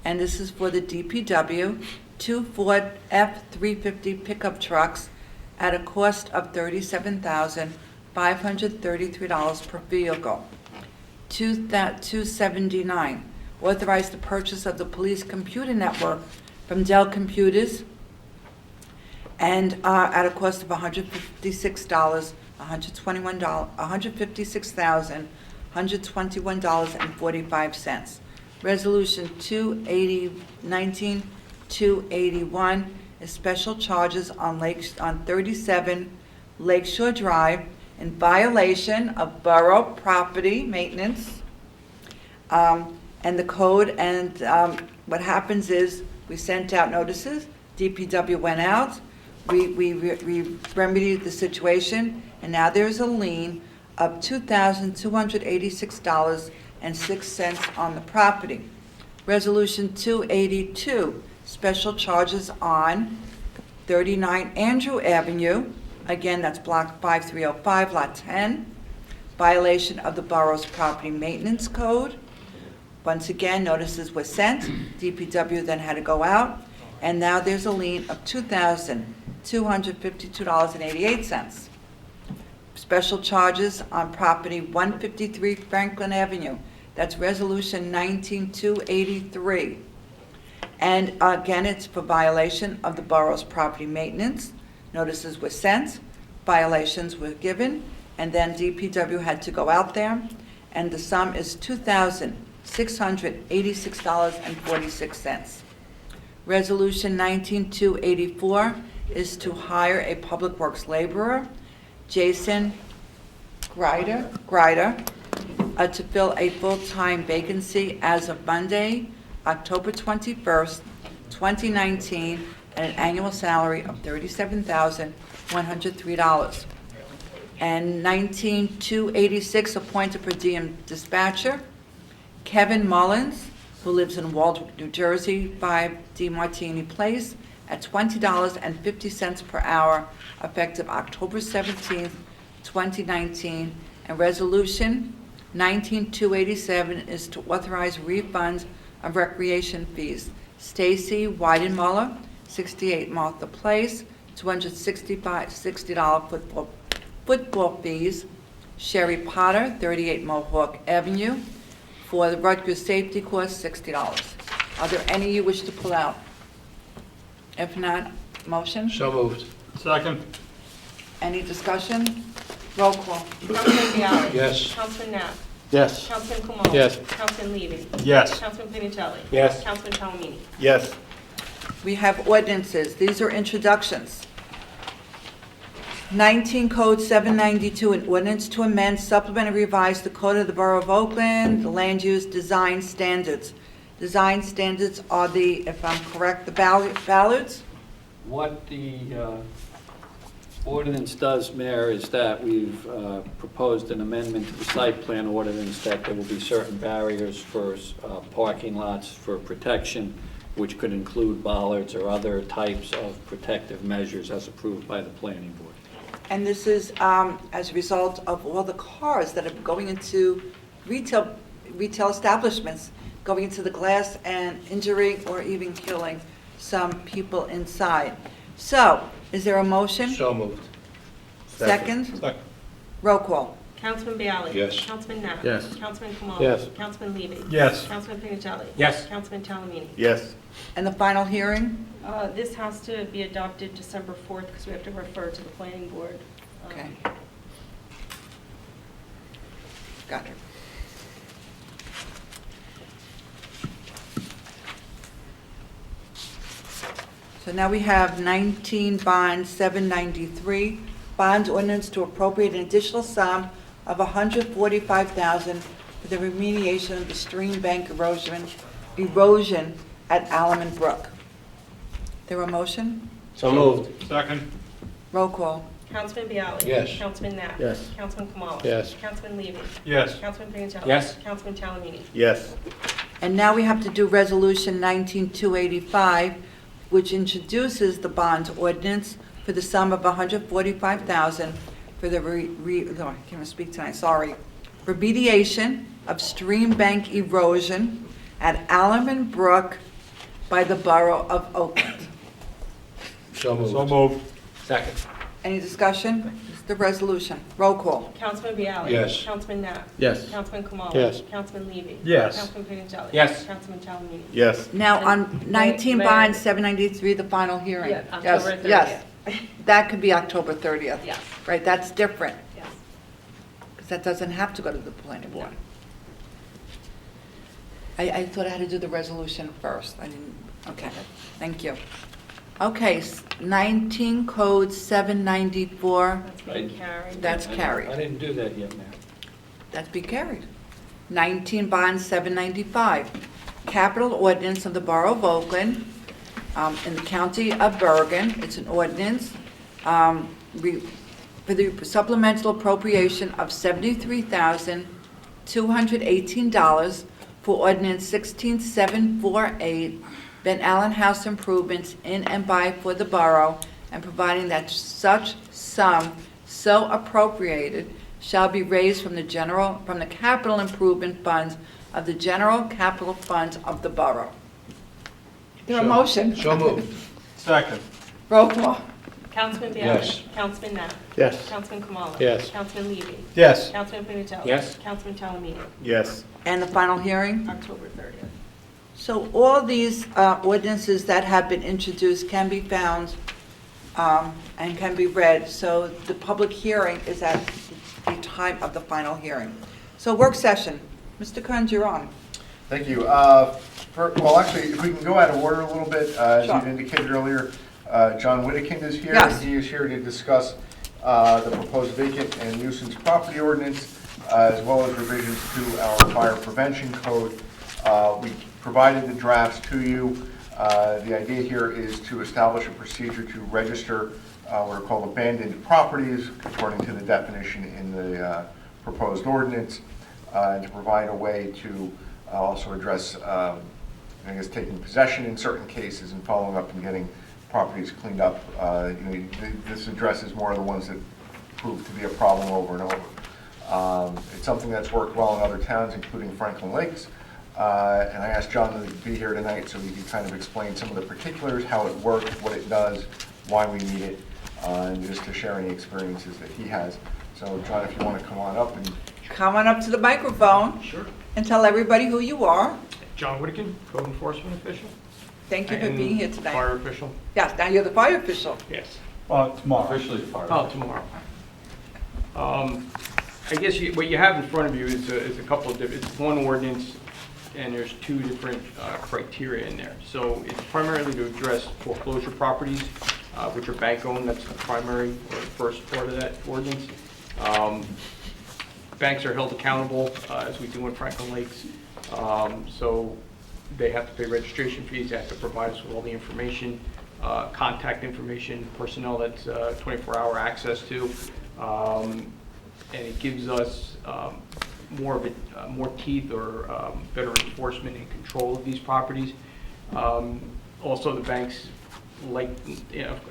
and this is for the DPW, 2 Ford F-350 pickup trucks at a cost of $37,533 per vehicle. 279, authorize the purchase of the police computer network from Dell Computers, and at a cost of $156,121.45. Resolution 280-19-281 is special charges on 37 Lakeshore Drive in violation of borough property maintenance and the code. And what happens is we sent out notices, DPW went out, we remedied the situation, and now there's a lien of $2,286.06 on the property. Resolution 282, special charges on 39 Andrew Avenue. Again, that's block 5305, lot 10. Violation of the borough's property maintenance code. Once again, notices were sent. DPW then had to go out. And now there's a lien of $2,252.88. Special charges on property 153 Franklin Avenue. That's resolution 19283. And again, it's for violation of the borough's property maintenance. Notices were sent, violations were given, and then DPW had to go out there, and the sum is $2,686.46. Resolution 19284 is to hire a public works laborer, Jason Grider, to fill a full-time vacancy as of Monday, October 21st, 2019, at an annual salary of $37,103. And 19286, appointed per diem dispatcher, Kevin Mullins, who lives in Waldwick, New Jersey, 5 D Martini Place, at $20.50 per hour, effective October 17th, 2019. And resolution 19287 is to authorize refunds of recreation fees. Stacy Weidenmuller, 68 Martha Place, $260 football fees. Sherry Potter, 38 Mohawk Avenue, for the Rutgers safety course, $60. Are there any you wish to pull out? If not, motion? So moved. Second. Any discussion? Roll call. Councilman Bialy. Yes. Councilman Knapp. Yes. Councilman Kamala. Yes. Councilman Levy. Yes. Councilman Pinicelli. Yes. Councilman Talamini. Yes. We have ordinances. These are introductions. 19 Code 792, an ordinance to amend, supplement, and revise the Code of the Borough of Oakland, the land use design standards. Design standards are the, if I'm correct, the ballards? What the ordinance does, Mayor, is that we've proposed an amendment to the site plan ordinance that there will be certain barriers for parking lots for protection, which could include bollards or other types of protective measures as approved by the planning board. And this is as a result of all the cars that are going into retail establishments, going into the glass and injuring or even killing some people inside. So, is there a motion? So moved. Second? Roll call. Councilman Bialy. Yes. Councilman Knapp. Yes. Councilman Kamala. Yes. Councilman Levy. Yes. Councilman Pinicelli. Yes. Councilman Talamini. Yes. And the final hearing? This has to be adopted December 4th because we have to refer to the planning board. Okay. Got it. So now we have 19 bonds, 793, bond ordinance to appropriate an additional sum of $145,000 for the remediation of the stream bank erosion at Alaman Brook. There a motion? So moved. Second. Roll call. Councilman Bialy. Yes. Councilman Knapp. Yes. Councilman Kamala. Yes. Councilman Levy. Yes. Councilman Pinicelli. Yes. Councilman Talamini. Yes. And now we have to do Resolution 19285, which introduces the bond ordinance for the sum of $145,000 for the I can't even speak tonight, sorry, remediation of stream bank erosion at Alaman Brook by the Borough of Oakland. So moved. So moved. Second. Any discussion? It's the resolution. Roll call. Councilman Bialy. Yes. Councilman Knapp. Yes. Councilman Kamala. Yes. Councilman Levy. Yes. Councilman Pinicelli. Yes. Councilman Talamini. Yes. Now, on 19 May- bonds, 793, the final hearing. Yeah, Yes, October yes. That could be October 30th. Yes. Right, that's different, Yes. because that doesn't have to go to the planning board. I thought I had to do the resolution first. I didn't, okay, thank you. Okay, 19 Code 794, That's being carried. that's carried. I didn't do that yet, Mayor. That's be carried. 19 Bond 795, capital ordinance of the Borough of Oakland, in the County of Bergen. It's an ordinance for the supplemental appropriation of $73,218 for ordinance 16748, Van Allen House improvements in and by for the borough, and providing that such sum so appropriated shall be raised from the capital improvement funds of the general capital funds of the borough. Is there a motion? So moved. Second. Roll call. Councilman Bailey? Yes. Councilman Net? Yes. Councilman Kamala? Yes. Councilman Levy? Yes. Councilman Pinatelli? Yes. Councilman Talamini? Yes. And the final hearing? October 30th. So all these ordinances that have been introduced can be found and can be read. So the public hearing is at the time of the final hearing. So work session. Mr. Kern, you're on. Thank you. Well, actually, if we can go out of order a little bit, as Sure. you indicated earlier, John Whittekind is here. Yes. And he is here to discuss the proposed vacant and nuisance property ordinance, as well as revisions to our fire prevention code. We provided the drafts to you. The idea here is to establish a procedure to register what are called abandoned properties, according to the definition in the proposed ordinance, and to provide a way to also address, taking possession in certain cases and following up and getting properties cleaned up. This addresses more of the ones that prove to be a problem over and over. It's something that's worked well in other towns, including Franklin Lakes. And I asked John to be here tonight so he could kind of explain some of the particulars, how it works, what it does, why we need it, and just to share any experiences that he has. So John, if you want to come on up and... Come on up to the microphone. Sure. And tell everybody who you are. John Whittekind, code enforcement official. Thank you for And being here tonight. Fire official. Yes, now you're the fire official. Yes. Tomorrow. Officially fire. Oh, tomorrow. I guess what you have in front of you is a couple of different, it's one ordinance, and there's two different criteria in there. So it's primarily to address foreclosure properties, which are bank-owned. That's the primary or the first part of that ordinance. Banks are held accountable, as we do in Franklin Lakes. So they have to pay registration fees, they have to provide us with all the information, contact information, personnel that's 24-hour access to. And it gives us more teeth or better enforcement and control of these properties. Also, the banks,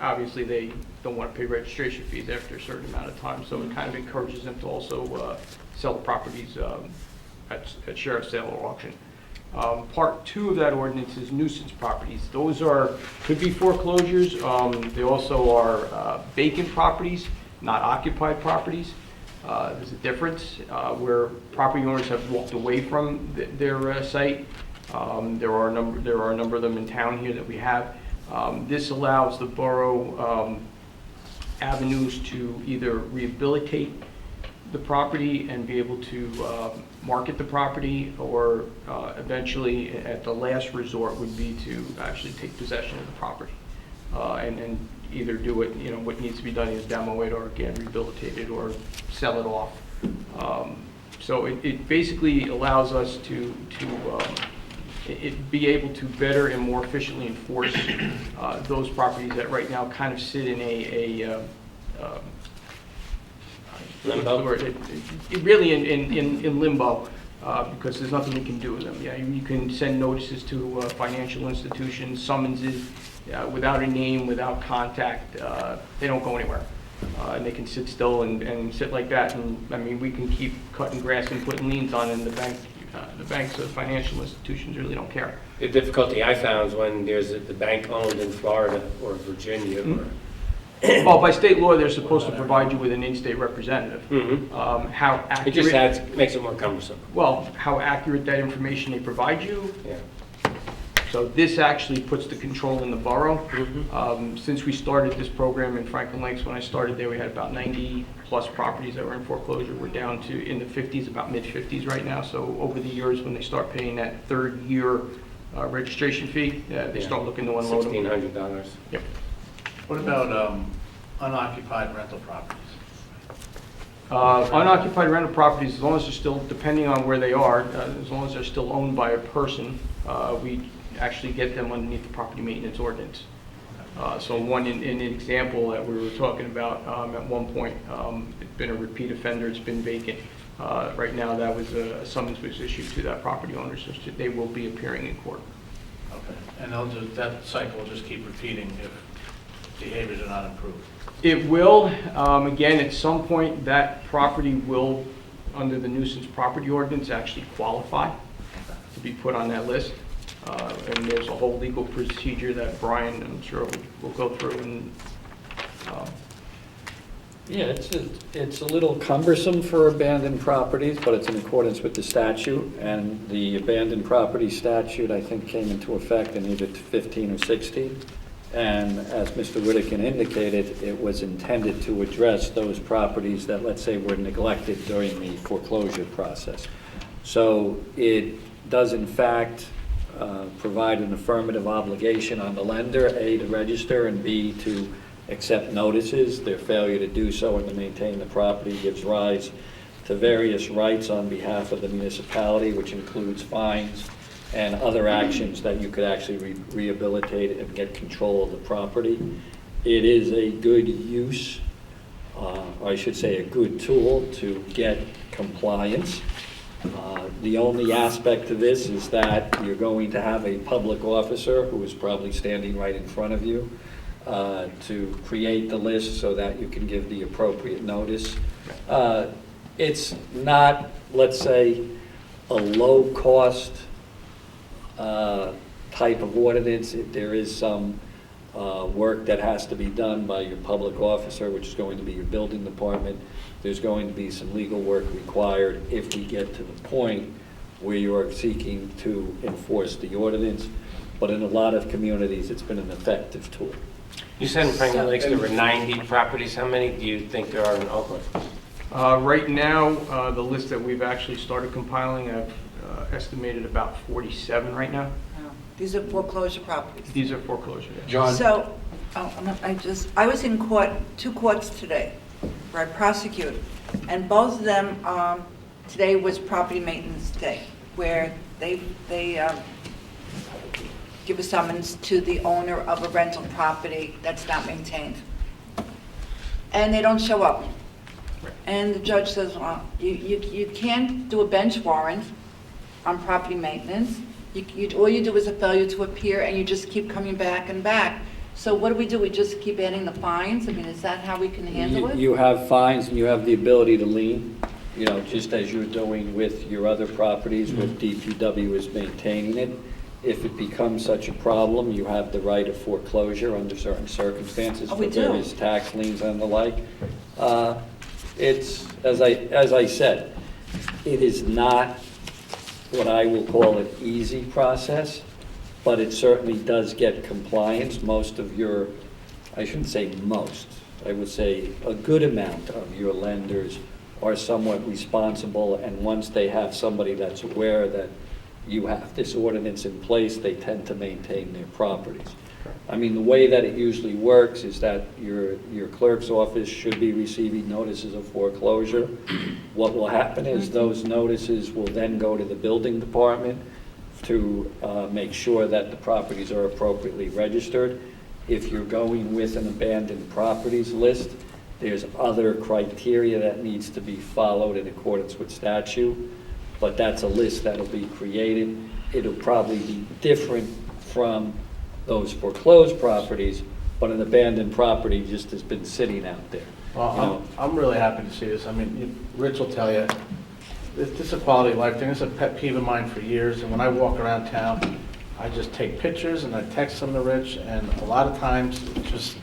obviously they don't want to pay registration fees after a certain amount of time, so it kind of encourages them to also sell the properties at sheriff's sale or auction. Part two of that ordinance is nuisance properties. Those could be foreclosures. They also are vacant properties, not occupied properties. There's a difference where property owners have walked away from their site. There are a number of them in town here that we have. This allows the borough avenues to either rehabilitate the property and be able to market the property, or eventually, at the last resort, would be to actually take possession of the property and either do it, what needs to be done is demo it, or again, rehabilitate it, or sell it off. So it basically allows us to be able to better and more efficiently enforce those properties that right now kind of sit in a Limbo? Really in limbo, because there's nothing we can do with them. Yeah, you can send notices to financial institutions, summonses, without a name, without contact. They don't go anywhere. And they can sit still and sit like that. And I mean, we can keep cutting grass and putting liens on, and the banks, the financial institutions really don't care. The difficulty I found is when there's the bank owned in Florida or Virginia or... Well, by state law, they're supposed to provide you with an in-state representative. How accurate... It just makes it more cumbersome. Well, how accurate that information they provide you, Yeah. So this actually puts the control in the borough. Since we started this program in Franklin Lakes, when I started there, we had about 90-plus properties that were in foreclosure. We're down to in the 50s, about mid-50s right now. So over the years, when they start paying that third-year registration fee, they start looking to unload them. $1,600. Yep. What about unoccupied rental properties? Unoccupied rental properties, as long as they're still, depending on where they are, as long as they're still owned by a person, we actually get them underneath the property maintenance ordinance. So one in an example that we were talking about, at one point, it's been a repeat offender, it's been vacant. Right now, that was a summons was issued to that property owner, so they will be appearing in court. Okay, and that cycle will just keep repeating if behaviors are not improved? It will. Again, at some point, that property will, under the nuisance property ordinance, actually qualify to be put on that list. And there's a whole legal procedure that Brian, I'm sure, will go through. And Yeah, it's a little cumbersome for abandoned properties, but it's in accordance with the statute. And the abandoned property statute, I think, came into effect in either 15 or 16. And as Mr. Whittakin indicated, it was intended to address those properties that, let's say, were neglected during the foreclosure process. So it does, in fact, provide an affirmative obligation on the lender, A, to register, and B, to accept notices. Their failure to do so and to maintain the property gives rise to various rights on behalf of the municipality, which includes fines and other actions that you could actually rehabilitate and get control of the property. It is a good use, or I should say a good tool to get compliance. The only aspect to this is that you're going to have a public officer who is probably standing right in front of you to create the list so that you can give the appropriate notice. It's not, let's say, a low-cost type of ordinance. There is some work that has to be done by your public officer, which is going to be your building department. There's going to be some legal work required if we get to the point where you are seeking to enforce the ordinance. But in a lot of communities, it's been an effective tool. You said in Franklin Lakes there were 90 properties. How many do you think there are in Oakland? right now, the list that we've actually started compiling, I've estimated about 47 right now. These are foreclosure properties. These are foreclosure. yes. John? So, I was in court, 2 courts today, where I prosecuted, and both of them, today was property maintenance day, where they give a summons to the owner of a rental property that's not maintained. And they don't show up. And the judge says, well, you can't do a bench warrant on property maintenance. All you do is a failure to appear, and you just keep coming back and back. So what do? We just keep adding the fines? I mean, is that how we can handle it? You have fines and you have the ability to lien, you know, just as you're doing with your other properties, with DPW is maintaining it. If it becomes such a problem, you have the right of foreclosure under certain circumstances. Oh, we for do. various tax liens and the like. It's, as I said, it is not what I will call an easy process, but it certainly does get compliance. Most of your, I shouldn't say most, I would say a good amount of your lenders are somewhat responsible, and once they have somebody that's aware that you have this ordinance in place, they tend to maintain their properties. I mean, the way that it usually works is that your clerk's office should be receiving notices of foreclosure. What will happen is those notices will then go to the building department to make sure that the properties are appropriately registered. If you're going with an abandoned properties list, there's other criteria that needs to be followed in accordance with statute, but that's a list that'll be created. It'll probably be different from those foreclosed properties, but an abandoned property just has been sitting out there. Well, You know? I'm really happy to see this. I mean, Rich will tell you, this is a quality of life thing. It's a pet peeve of mine for years, and when I walk around town, I just take pictures and I text them to Rich, and a lot of times, just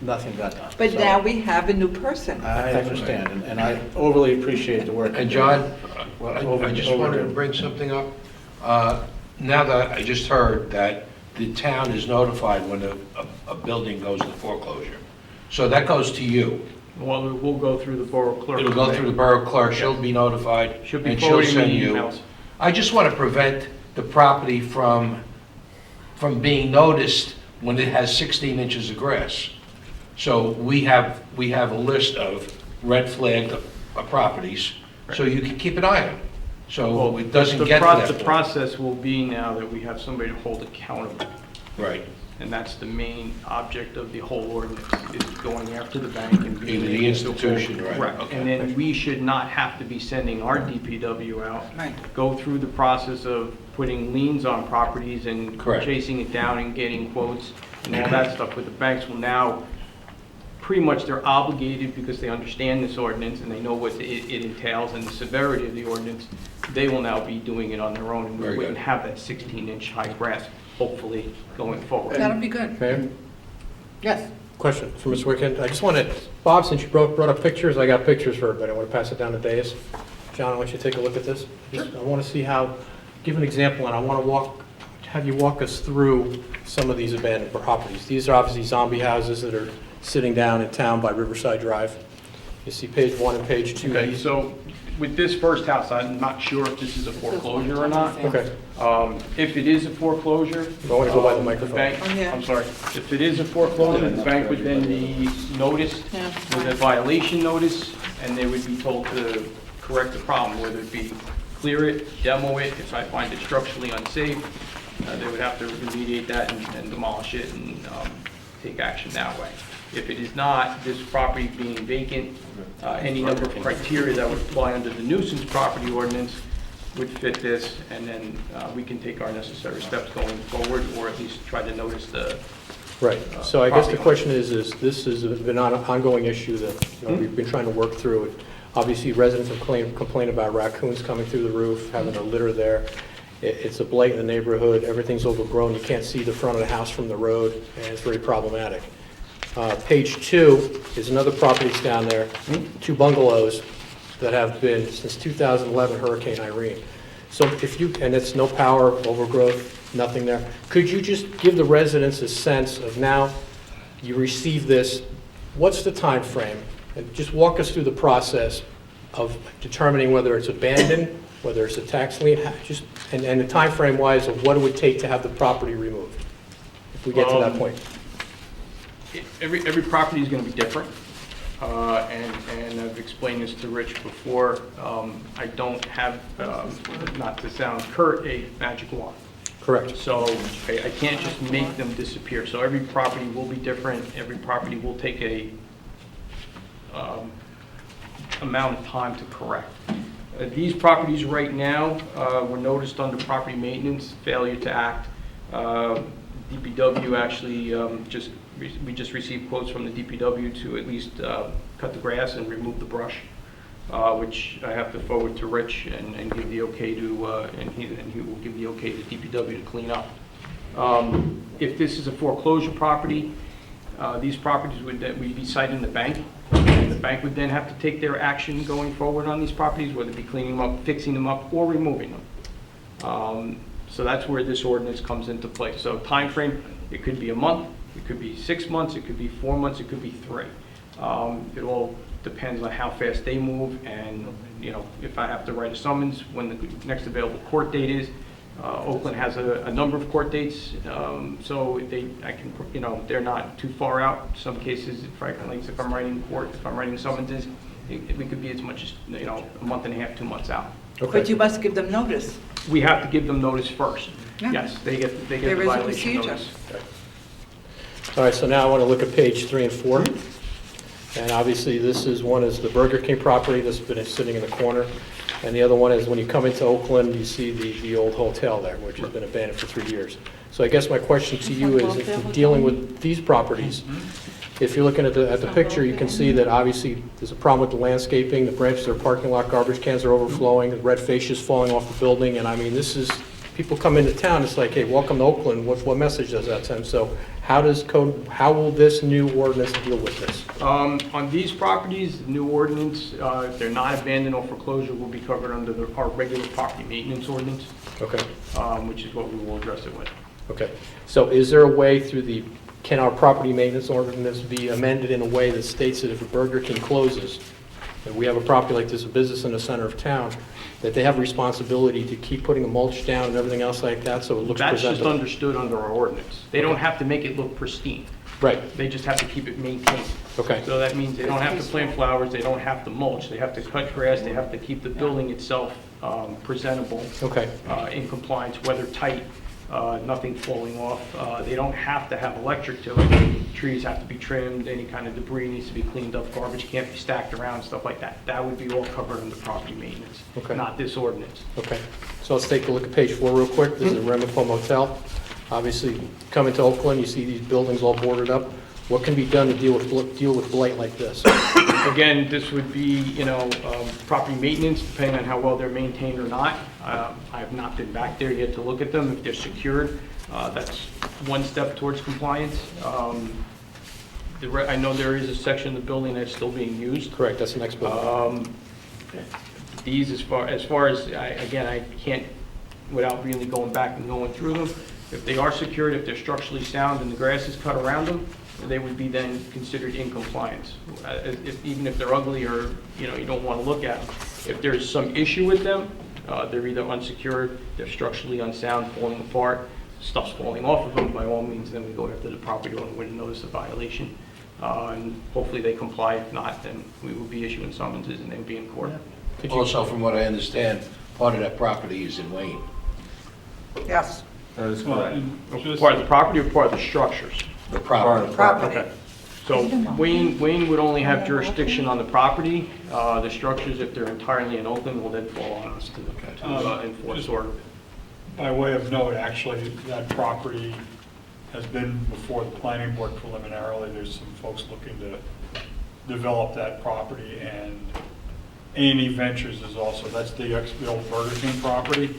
nothing got done. But So, now we have a new person. I understand, and I overly appreciate the work. And John, Well, I just wanted to bring something up. now that I just heard that the town is notified when a building goes into foreclosure. So that goes to you. Well, it will go through the borough clerk. It'll go through the borough clerk, she'll be notified, She'll be and she'll forwarding send me you. emails. I just want to prevent the property from being noticed when it has 16 inches of grass. So we have a list of red flagged properties, so you can keep an eye on it. So Well, it doesn't the get to pro- that The point. process will be now that we have somebody to hold accountable. Right. And that's the main object of the whole ordinance, is going after the bank and being Either the able to institution, hold- right, Correct. okay. And then we should not have to be sending our DPW out. Right. Go through the process of putting liens on properties and Correct. chasing it down and getting quotes and all that stuff. But the banks will now, pretty much they're obligated because they understand this ordinance and they know what it entails and the severity of the ordinance. They will now be doing it on their own and we Very wouldn't good. have that 16-inch high grass, hopefully, going forward. That'll be good. Mayor? Yes. Question for Mr. Wickend. I just wanted, Bob, since you brought up pictures, I got pictures for everybody. I want to pass it down to Dais. John, I want you to take a look at this. I want to see how, give an example, and I want to have you walk us through some of these abandoned properties. These are obviously zombie houses that are sitting down in town by Riverside Drive. You see page 1 and page 2. Okay, so with this first house, I'm not sure if this is a foreclosure or not. Okay. If it is a foreclosure. I want to go by the the microphone. bank- Oh, yeah. I'm sorry. If it is a foreclosure, the bank would then be noticed Yeah. with a violation notice, and they would be told to correct the problem, whether it be clear it, demo it. If I find it structurally unsafe, they would have to remediate that and demolish it and take action that way. If it is not, this property being vacant, any number of criteria that would apply under the nuisance property ordinance would fit this, and then we can take our necessary steps going forward, or at least try to notice the. Right, so I guess the property question is this has been an ongoing issue that we've been trying to work through. Obviously, residents have complained about raccoons coming through the roof, having a litter there. It's a blight in the neighborhood, everything's overgrown, you can't see the front of the house from the road, and it's very problematic. Page 2 is another property that's down there, 2 bungalows that have been since 2011 Hurricane Irene. So if you, and it's no power, overgrowth, nothing there. Could you just give the residents a sense of now you receive this, what's the time frame? And just walk us through the process of determining whether it's abandoned, whether it's a tax lien, just, and the time frame wise of what it would take to have the property removed, if we get to that point. Every property is going to be different, and I've explained this to Rich before. I don't have, not to sound curt, a magic wand. Correct. So I can't just make them disappear. So every property will be different. Every property will take a amount of time to correct. These properties right now were noticed under property maintenance, failure to act. DPW actually we just received quotes from the DPW to at least cut the grass and remove the brush, which I have to forward to Rich and give the okay to, and he will give the okay to DPW to clean up. If this is a foreclosure property, these properties we'd be citing the bank. The bank would then have to take their action going forward on these properties, whether it be cleaning them up, fixing them up, or removing them. So that's where this ordinance comes into play. So time frame, it could be a month, it could be 6 months, it could be 4 months, it could be 3. It all depends on how fast they move, and if I have to write a summons, when the next available court date is. Oakland has a number of court dates, so they're not too far out. In some cases, frankly, if I'm writing summonses, we could be as much as a month and a half, 2 months out. Okay. But you must give them notice. We have to give them notice first. Yeah. Yes, they get the There is a violation procedure. notice. All right, so now I want to look at page 3 and 4. And obviously, this is one is the Burger King property that's been sitting in the corner. And the other one is when you come into Oakland, you see the old hotel there, which has been abandoned for 3 years. So I guess my question to you is, if you're dealing with these properties, if you're looking at the picture, you can see that obviously there's a problem with the landscaping, the branches of the parking lot, garbage cans are overflowing, the red fascia's falling off the building, and I mean, this is people come into town, it's like, hey, welcome to Oakland, what message does that send? So how will this new ordinance deal with this? On these properties, the new ordinance, if they're not abandoned or foreclosure, will be covered under our regular property maintenance ordinance. Okay. Which is what we will address it with. Okay, so is there a way can our property maintenance ordinance be amended in a way that states that if a Burger King closes, and we have a property like this, a business in the center of town, that they have responsibility to keep putting a mulch down and everything else like that, so it looks That's presentable? just understood under our ordinance. They don't have to make it look pristine. Right. They just have to keep it maintained. Okay. So that means they don't have to plant flowers, they don't have to mulch, they have to cut grass, they have to keep the building itself presentable. Okay. In compliance, weather tight, nothing falling off. They don't have to have electric to it. Trees have to be trimmed, any kind of debris needs to be cleaned up, garbage can't be stacked around, stuff like that. That would be all covered under property maintenance, Okay. not this ordinance. Okay, so let's take a look at page 4 real quick. This is Ramapo Motel. Obviously, coming to Oakland, you see these buildings all boarded up. What can be done to deal with blight like this? Again, this would be, property maintenance, depending on how well they're maintained or not. I have not been back there yet to look at them. If they're secured, that's one step towards compliance. I know there is a section of the building that's still being used. Correct, that's the next building. These, as far as, I can't, without really going back and going through them, if they are secured, if they're structurally sound and the grass is cut around them, they would be then considered in compliance. Even if they're ugly or, you don't want to look at them. If there's some issue with them, they're either unsecured, they're structurally unsound, falling apart, stuff's falling off of them, by all means, then we go after the property owner with a notice of violation. And hopefully they comply. If not, then we will be issuing summonses and they will be in court. Also, from what I understand, part of that property is in Wayne. Yes. That is correct. Part of the property or part of the structures? The property. Property. Okay. So Wayne would only have jurisdiction on the property. The structures, if they're entirely in Oakland, will then fall on us to enforce order. By way of note, actually, that property has been before the planning board preliminarily. There's some folks looking to develop that property, and A&E Ventures is also, that's the old Burger King property.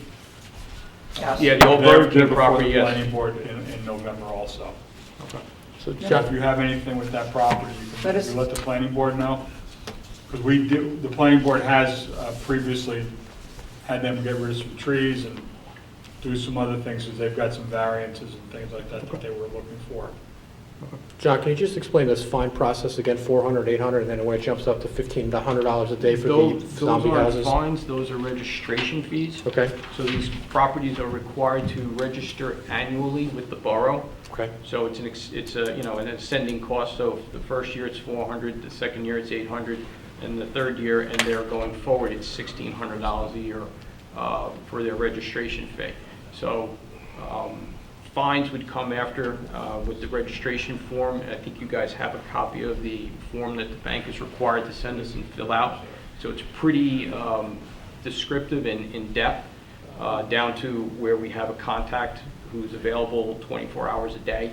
Yes. Yeah, the old Burger King property, They're before the yes. planning board in November also. Okay. So, If you have anything with that property, you can let the planning board know. Because the planning board has previously had them get rid of some trees and do some other things, because they've got some variances and things like that that they were looking for. John, can you just explain this fine process again, 400, 800, and then when it jumps up to $1,500 a day for the Those zombie aren't houses? fines, those are registration fees. Okay. So these properties are required to register annually with the borough. Okay. So it's an ascending cost. So the first year it's 400, the second year it's 800, and the third year, and they're going forward, it's $1,600 a year for their registration fee. So fines would come after with the registration form. I think you guys have a copy of the form that the bank is required to send us and fill out. So it's pretty descriptive and in-depth, down to where we have a contact who's available 24 hours a day.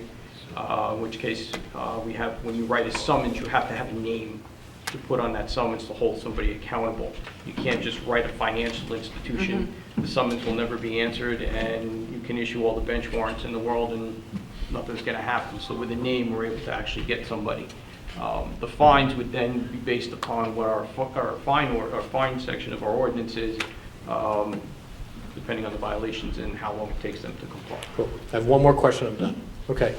In which case, when you write a summons, you have to have a name to put on that summons to hold somebody accountable. You can't just write a financial institution. The summons will never be answered, and you can issue all the bench warrants in the world and nothing's going to happen. So with a name, we're able to actually get somebody. The fines would then be based upon what our fine section of our ordinance is, depending on the violations and how long it takes them to comply. Cool. I have one more question, I'm done. Okay.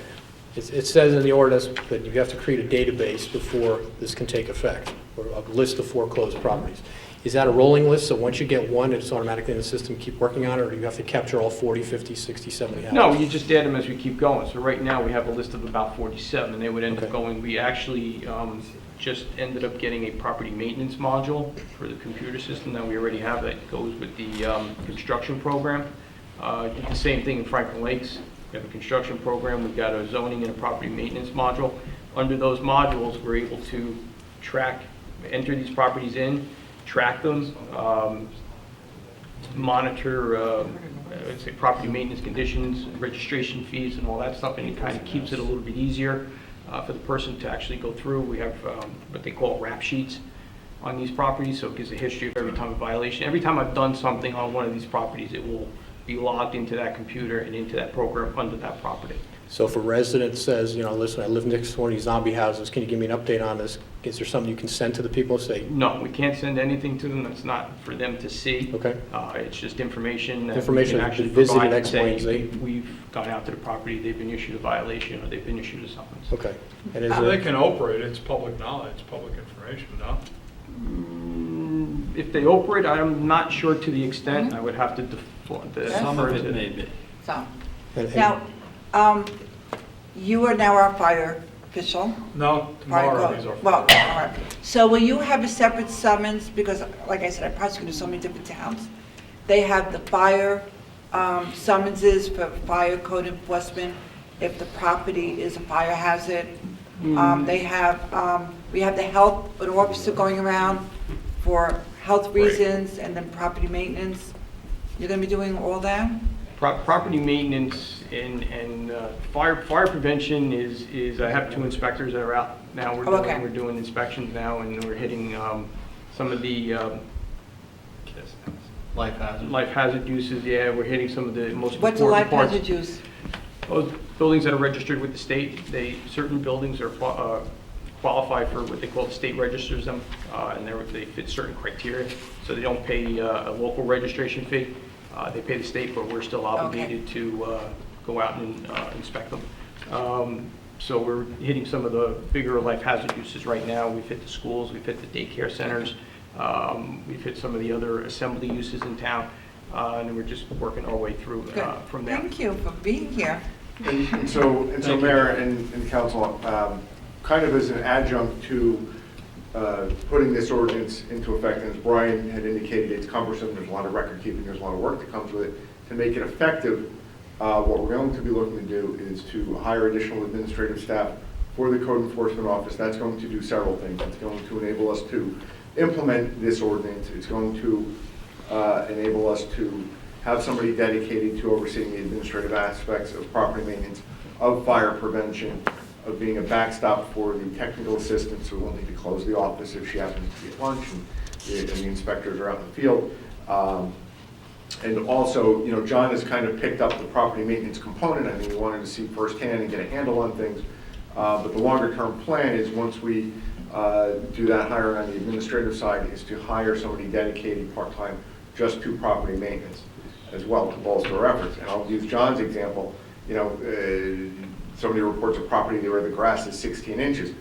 It says in the ordinance that you have to create a database before this can take effect, or a list of foreclosed properties. Is that a rolling list, so once you get one, it's automatically in the system, keep working on it, or do you have to capture all 40, 50, 60, 70 houses? No, you just add them as we keep going. So right now, we have a list of about 47, and they would end up going. We actually just ended up getting a property maintenance module for the computer system that we already have that goes with the construction program. Did the same thing in Franklin Lakes. We have a construction program, we've got a zoning and a property maintenance module. Under those modules, we're able to enter these properties in, track them, monitor say property maintenance conditions, registration fees, and all that stuff, and it kind of keeps it a little bit easier for the person to actually go through. We have what they call rap sheets on these properties, so it gives a history of every time a violation. Every time I've done something on one of these properties, it will be logged into that computer and into that program under that property. So if a resident says, listen, I live next to one of these zombie houses, can you give me an update on this? Is there something you can send to the people, say? No, we can't send anything to them that's not for them to see. Okay. It's just information. That Information we can that's been actually visited provide and X, Y, and say, Z. we've gone out to the property, they've been issued a violation, or they've been issued a summons. Okay. And is They it, can operate, it's public knowledge, it's public information, no? If they operate, I'm not sure to the extent, I would have to defer to. Maybe. So, and- now, you are now our fire official. No, Fire tomorrow code. he's our. Well, all right. So will you have a separate summons, because like I said, I prosecuted so many different towns. They have the fire summonses for fire code enforcement if the property is a fire hazard. They have, we have the health, an officer going around for health reasons and then property maintenance. You're gonna be doing all that? Property maintenance and fire prevention is, I have 2 inspectors that are out now. Okay. We're doing inspections now, and we're hitting some of the life hazard uses. Yeah, we're hitting some of the most What's a important life parts. hazard use? Those buildings that are registered with the state, certain buildings are qualify for what they call the state registers them, and they fit certain criteria, so they don't pay a local registration fee. They pay the state, but we're still obligated to go out and inspect them. So we're hitting some of the bigger life hazard uses right now. We've hit the schools, we've hit the daycare centers, we've hit some of the other assembly uses in town, and we're just working our way through from there. Thank you for being here. And so Mayor and Council, kind of as an adjunct to putting this ordinance into effect, and as Brian had indicated, it's cumbersome, there's a lot of record keeping, there's a lot of work that comes with it. To make it effective, what we're going to be looking to do is to hire additional administrative staff for the Code Enforcement Office. That's going to do several things. It's going to enable us to implement this ordinance. It's going to enable us to have somebody dedicated to overseeing the administrative aspects of property maintenance, of fire prevention, of being a backstop for the technical assistant, so we won't need to close the office if she happens to be at lunch and the inspectors are out in the field. And also, John has kind of picked up the property maintenance component. I think he wanted to see firsthand and get a handle on things. But the longer term plan is, once we do that hiring on the administrative side, is to hire somebody dedicated part-time just to property maintenance as well, to bolster our efforts. And I'll use John's example. Somebody reports a property where the grass is 16 inches.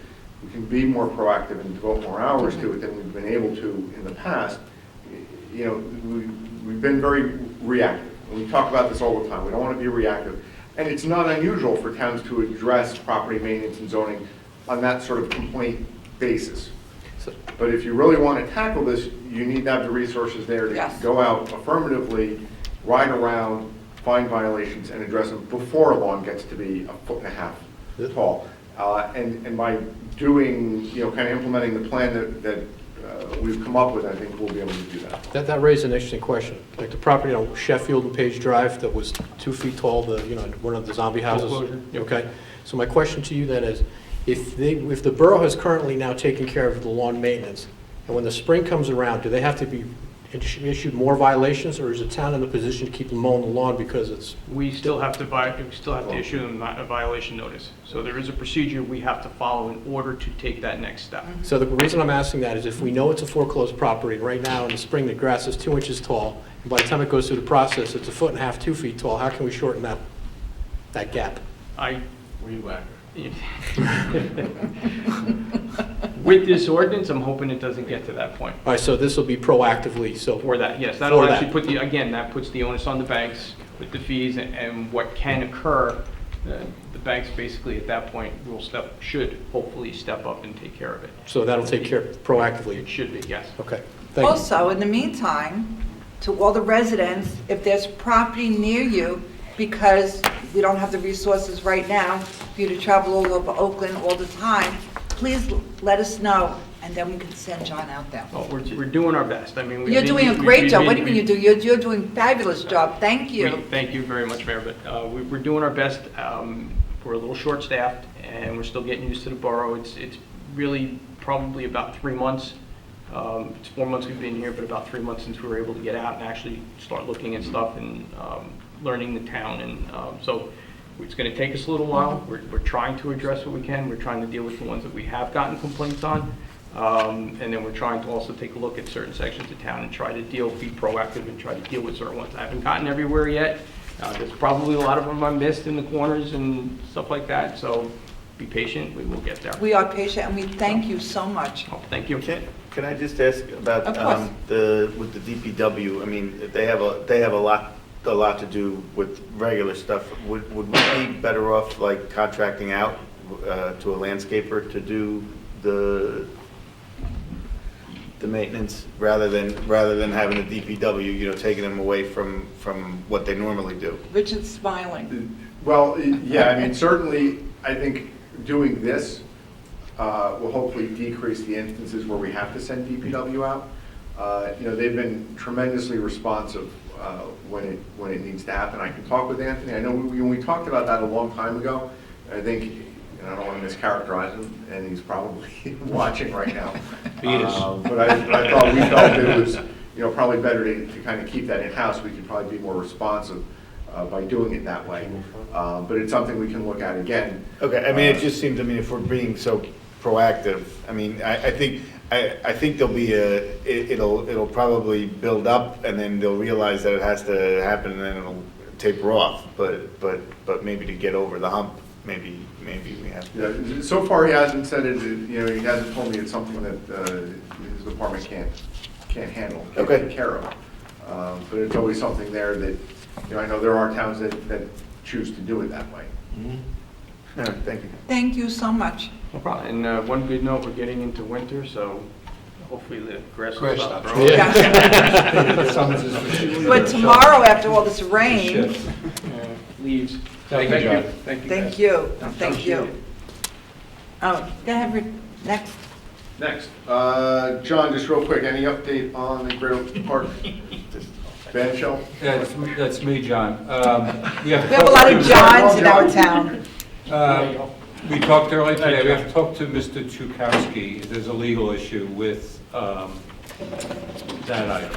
We can be more proactive and devote more hours to it than we've been able to in the past. We've been very reactive. And we talk about this all the time. We don't want to be reactive. And it's not unusual for towns to address property maintenance and zoning on that sort of complaint basis. But if you really want to tackle this, you need to have the resources there to go out affirmatively, ride around, find violations, and address them before a lawn gets to be 1.5 feet tall. And by doing, kind of implementing the plan that we've come up with, I think we'll be able to do that. That raised an interesting question. Like the property on Sheffield and Page Drive that was 2 feet tall, one of the zombie houses. Foreclosure. Okay. So my question to you then is, if the borough has currently now taken care of the lawn maintenance, and when the spring comes around, do they have to be issued more violations, or is the town in a position to keep them mowing the lawn because it's? We still have to issue them a violation notice. So there is a procedure we have to follow in order to take that next step. So the reason I'm asking that is if we know it's a foreclosed property, and right now in the spring the grass is 2 inches tall, and by the time it goes through the process, it's 1.5 feet, 2 feet tall, how can we shorten that gap? Weed whacker. With this ordinance, I'm hoping it doesn't get to that point. All right, so this will be proactively, so. For that, yes. That'll actually that puts the onus on the banks with the fees and what can occur. The banks basically at that point should hopefully step up and take care of it. So that'll take care proactively? It should be, yes. Okay, thank you. Also, in the meantime, to all the residents, if there's property near you, because we don't have the resources right now for you to travel all over Oakland all the time, please let us know, and then we can send John out there. Well, we're doing our best. I mean, You're doing a great job. What do you mean you do? You're doing a fabulous job. Thank you. Thank you very much, Mayor. But we're doing our best. We're a little short-staffed, and we're still getting used to the borough. It's really probably about 3 months It's 4 months we've been here, but about 3 months since we were able to get out and actually start looking at stuff and learning the town. And so it's going to take us a little while. We're trying to address what we can. We're trying to deal with the ones that we have gotten complaints on. And then we're trying to also take a look at certain sections of town and try to be proactive and try to deal with certain ones. I haven't gotten everywhere yet. There's probably a lot of them I missed in the corners and stuff like that, so be patient, we will get there. We are patient, and we thank you so much. Oh, thank you. Can I just ask about Of course. with the DPW? I mean, they have a lot to do with regular stuff. Would we be better off like contracting out to a landscaper to do the maintenance rather than having the DPW, taking them away from what they normally do? Richard's smiling. Well, yeah, I mean, certainly, I think doing this will hopefully decrease the instances where we have to send DPW out. They've been tremendously responsive when it needs to happen. I can talk with Anthony. I know when we talked about that a long time ago, I think, and I don't want to mischaracterize him, and he's probably watching right now. He is. But I thought we felt it was, probably better to kind of keep that in-house. We could probably be more responsive by doing it that way. But it's something we can look at again. Okay, I mean, it just seemed to me if we're being so proactive, I mean, I think there'll be it'll probably build up and then they'll realize that it has to happen and then it'll taper off. But maybe to get over the hump, maybe we have to. Yeah, so far he hasn't said it, he hasn't told me it's something that his department can't handle, can't Okay. take care of. But it's always something there that, I know there are towns that choose to do it that way. Yeah, thank you. Thank you so much. No problem. And one good note, we're getting into winter, so hopefully the grass will Grass stop stops. growing. But tomorrow, after all this rain, Leaves. Thank you, John. Thank you. thank guys. you, thank you. Oh, go ahead, next. Next, John, just real quick, any update on the Great Oak Park band shell? Yeah, that's me, John. We have a lot of Johns in our town. We talked earlier today, we have to talk to Mr. Chukowski. There's a legal issue with that item.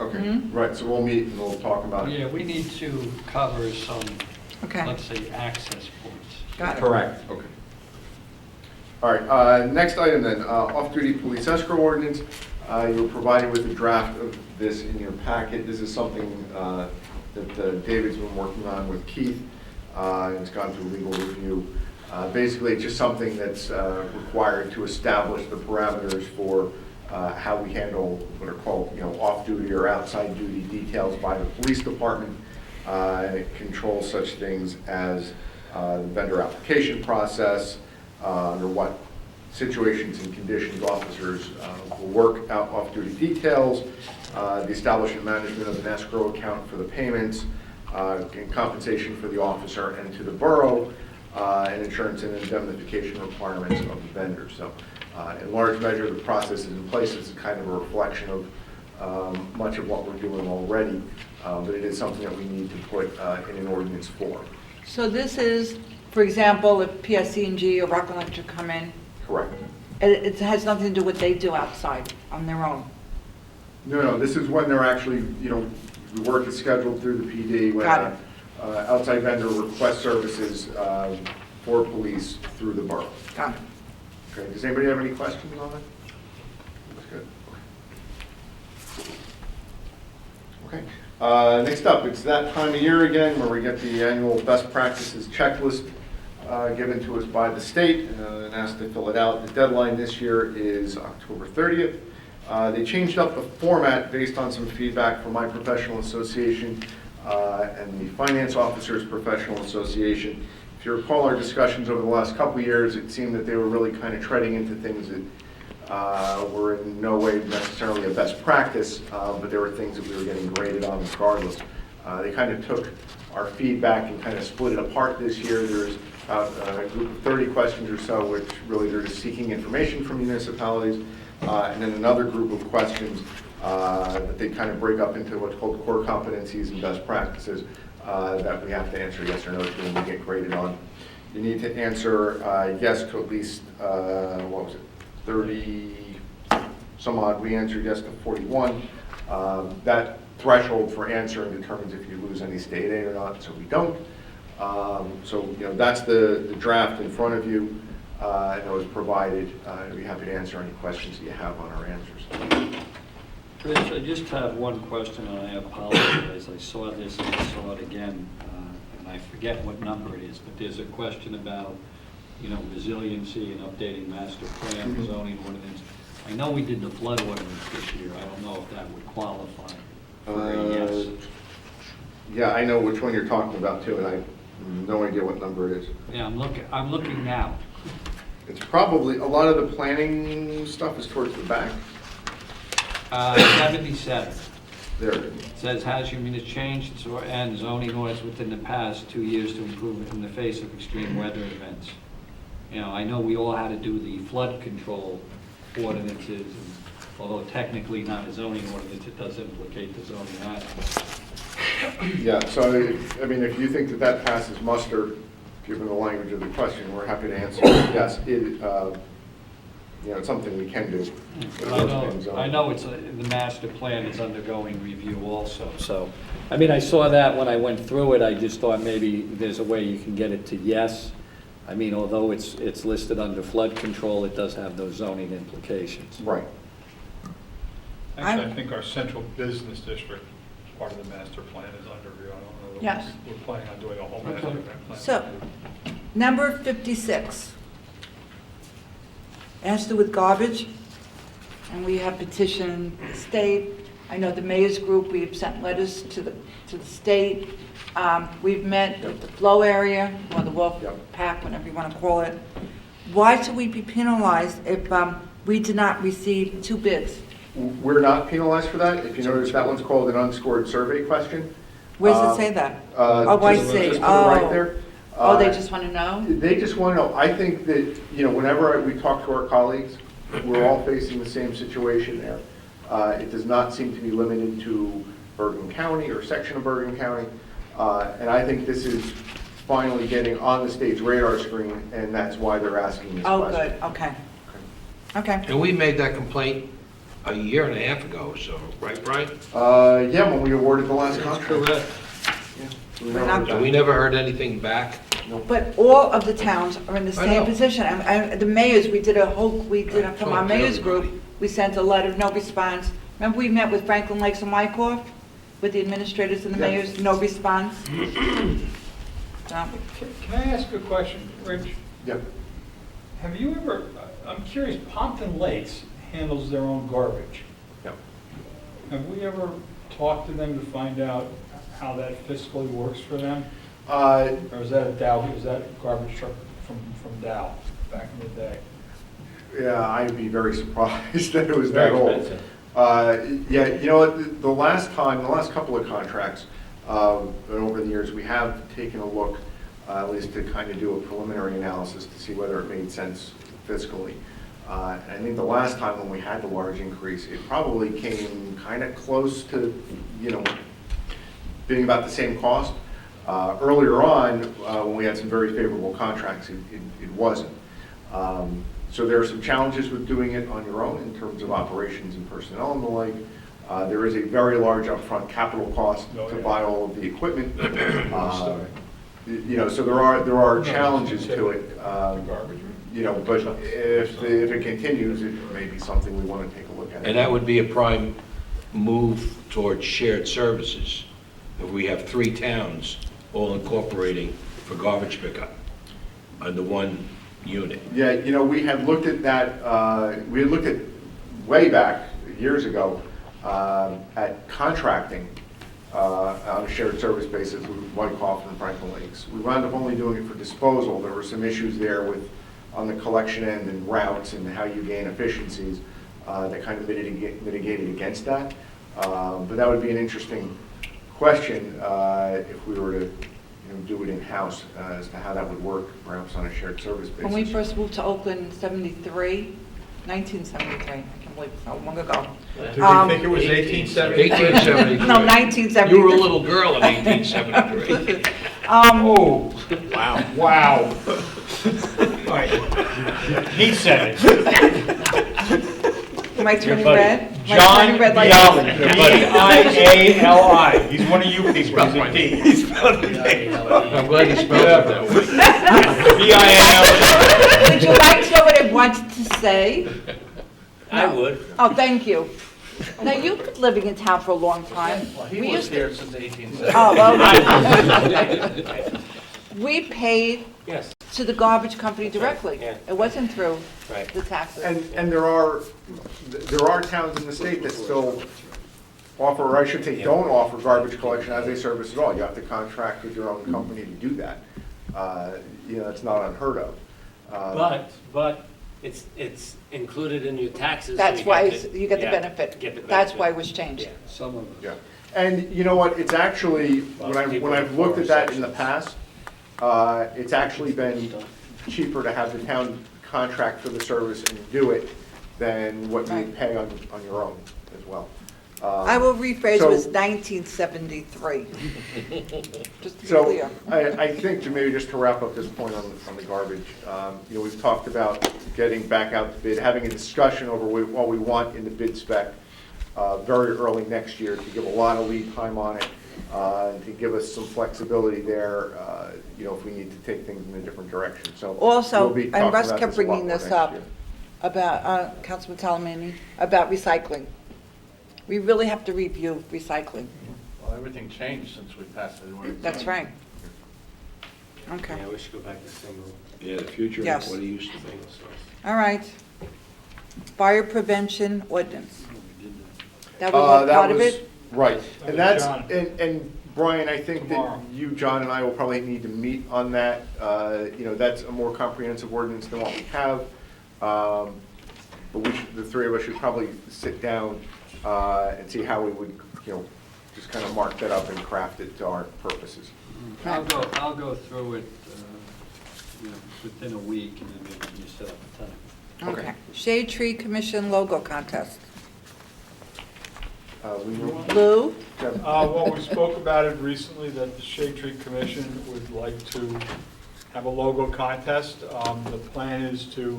Okay, right, so we'll meet and we'll talk about it. Yeah, we need to cover some, Okay. let's say, access points. Got it. Correct. Okay. All right, next item then, off-duty police escrow ordinance. You were provided with a draft of this in your packet. This is something that David's been working on with Keith. It's gone through legal review. Basically, it's just something that's required to establish the parameters for how we handle what are called, off-duty or outside duty details by the police department. It controls such things as the vendor application process, under what situations and conditions officers will work out off-duty details, the establishment and management of an escrow account for the payments, and compensation for the officer and to the borough, and insurance and indemnification requirements of the vendor. So in large measure, the process is in place. It's kind of a reflection of much of what we're doing already, but it is something that we need to put in an ordinance form. So this is, for example, if PSC&G or Rockland Electric come in, Correct. it has nothing to do with what they do outside on their own. No, this is when they're actually, the work is scheduled through the PD, when Got it. Outside vendor requests services for police through the borough. Got it. Okay, does anybody have any questions on that? That's good. Okay, next up, it's that time of year again where we get the annual best practices checklist given to us by the state and asked to fill it out. The deadline this year is October 30th. They changed up the format based on some feedback from my professional association and the Finance Officers Professional Association. If you recall our discussions over the last couple of years, it seemed that they were really kind of treading into things that were in no way necessarily a best practice, but there were things that we were getting graded on regardless. They kind of took our feedback and kind of split it apart this year. There's a group of 30 questions or so, which really they're just seeking information from municipalities, and then another group of questions that they kind of break up into what's called core competencies and best practices that we have to answer yes or no to and we get graded on. you need to answer yes to at least, what was it, 30 some odd. We answered yes to 41. That threshold for answering determines if you lose any state aid or not, so we don't. So, that's the draft in front of you, and it was provided. I'd be happy to answer any questions that you have on our answers. Rich, I just have one question, and I apologize. I saw this and I saw it again, and I forget what number it is, but there's a question about, resiliency and updating master plan, zoning ordinance. I know we did the flood ordinance this year. I don't know if that would qualify for a yes. Yeah, I know which one you're talking about too, and I have no idea what number it is. Yeah, I'm looking now. It's probably, a lot of the planning stuff is towards the back. 77. There it is. It says, has your munis changed and zoning ordinance within the past 2 years to improve it in the face of extreme weather events? I know we all had to do the flood control ordinances, and although technically not a zoning ordinance, it does implicate the zoning act. Yeah, so, if you think that passes muster, given the language of the question, we're happy to answer. Yes, it's something we can do. I know it's, the master plan is undergoing review also, so. I saw that when I went through it, I just thought maybe there's a way you can get it to yes. Although it's listed under flood control, it does have those zoning implications. Right. Actually, I think our central business district, part of the master plan, is under review. I don't know. Yes. We're planning on doing a whole master plan. So, number 56. It has to do with garbage, and we have petitioned the state. I know the mayor's group, we've sent letters to the state. We've met with the flow area, or the Wolf Pack, whatever you want to call it. Why should we be penalized if we did not receive 2 bids? We're not penalized for that. If you notice, that one's called an unscored survey question. Where does it say that? I see. Just to the right there. They just want to know? They just want to know. I think that, whenever we talk to our colleagues, we're all facing the same situation there. It does not seem to be limited to Bergen County or section of Bergen County. And I think this is finally getting on the state's radar screen, and that's why they're asking this question. Good, okay. Okay. And we made that complaint a year and a half ago, so, right, Brian? Yeah, when we awarded the last contract. Correct. Yeah. And we never heard anything back? But all of the towns are in the I same know. position. And the mayors, from our mayor's group, we sent a letter, no response. Remember we met with Franklin Lakes and Wyckoff, with the administrators and the mayors, no response? Can I ask a question, Rich? Yep. Have you ever, I'm curious, Pompton Lakes handles their own garbage. Yep. Have we ever talked to them to find out how that fiscally works for them? Or is that a Dow, was that a garbage truck from Dow back in the day? Yeah, I'd be very surprised that it was that Very old. expensive. Yeah, the last couple of contracts, over the years, we have taken a look, at least to kind of do a preliminary analysis to see whether it made sense fiscally. And I think the last time when we had the large increase, it probably came kind of close to, being about the same cost. Earlier on, when we had some very favorable contracts, it wasn't. So there are some challenges with doing it on your own in terms of operations and personnel and the like. There is a very large upfront capital cost to buy all of the equipment. So there are challenges to it. But if it continues, it may be something we want to take a look at. And that would be a prime move towards shared services, if we have 3 towns all incorporating for garbage pickup under one unit. Yeah, we had looked at that, we had looked at way back, years ago, at contracting on a shared service basis with Wyckoff and Franklin Lakes. We wound up only doing it for disposal. There were some issues there on the collection end and routes and how you gain efficiencies that kind of mitigated against that. But that would be an interesting question if we were to do it in-house as to how that would work, perhaps on a shared service basis. When we first moved to Oakland in 1973, I can't believe it's so long ago. Did we think it was 1873? 1873. No, 1973. You were a little girl in 1873. Oh, Wow. wow. All right. He said it. Am I turning red? Am I John turning red like Bialy, this? B-I-A-L-I. He's one of you people, he's a D. I'm glad you spelled it that way. B-I-A-L-I. Would you like to know what I wanted to say? I would. Oh, thank you. Now, you've been living in town for a long time. Well, he We was used to- here since 1870. Oh, well, we paid Yes. to the garbage company directly. Yeah. It wasn't through Right. the taxes. And there are towns in the state that still offer, or I should say, don't offer garbage collection as a service at all. You have to contract with your own company to do that. It's not unheard of. But it's included in your taxes. so That's you why get you get the yeah, benefit. get the That's benefit. why it was changed. Yeah. Some of Yeah. And you know what, it's actually, when I've looked at that in the past, it's actually been cheaper to have the town contract for the service and do it than what you would pay on your own as well. I will rephrase, it so- was 1973. Just to be So, clear. I think, maybe just to wrap up this point on the garbage, we've talked about getting back out to bid, having a discussion over what we want in the bid spec very early next year to give a lot of lead time on it, and to give us some flexibility there, if we need to take things in a different direction. So Also, we'll be and talking Russ about kept this a lot bringing more this next up, year. about, Councilman Talamini, about recycling. We really have to review recycling. Well, everything changed since we passed the ordinance. That's right. Okay. Yeah, we should go back to single. Yeah, the future Yes. of what he used to think. All right. Fire prevention ordinance. That was That part of was- it? Right, That and was that's, John. and Brian, I think that Tomorrow. you, John, and I will probably need to meet on that. That's a more comprehensive ordinance than what we have. But the three of us should probably sit down and see how we would, just kind of mark that up and craft it to our purposes. I'll go through it, within a week, and then maybe you set up a time. Okay. Shade Tree Commission logo contest. Lou? Well, we spoke about it recently, that the Shade Tree Commission would like to have a logo contest. The plan is to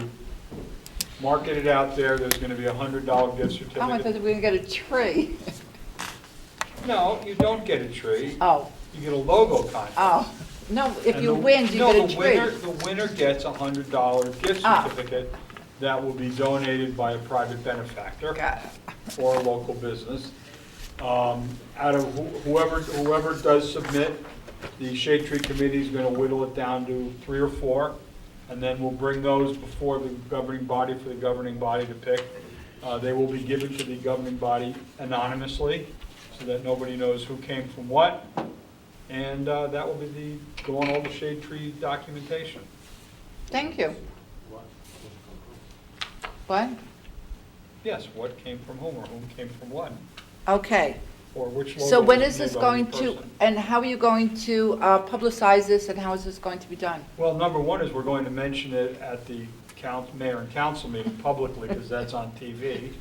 market it out there. There's going to be a $100 gift certificate. Oh, I thought we were going to get a tree. No, you don't get a tree. Oh, You get a logo contest. oh. No, if And you the- win, you no, get a the tree. winner gets a $100 gift Ah. certificate that will be donated by a private benefactor Got it. or a local business. Out of whoever does submit, the Shade Tree Committee is going to whittle it down to 3 or 4, and then we'll bring those before the governing body for the governing body to pick. They will be given to the governing body anonymously, so that nobody knows who came from what, and that will be go on all the Shade Tree documentation. Thank you. What? Yes, what came from whom, or whom came from what, Okay. or which logo. So when was is this made by going which to, person. and how are you going to publicize this, and how is this going to be done? Well, number one is we're going to mention it at the mayor and council meeting publicly, because that's on TV.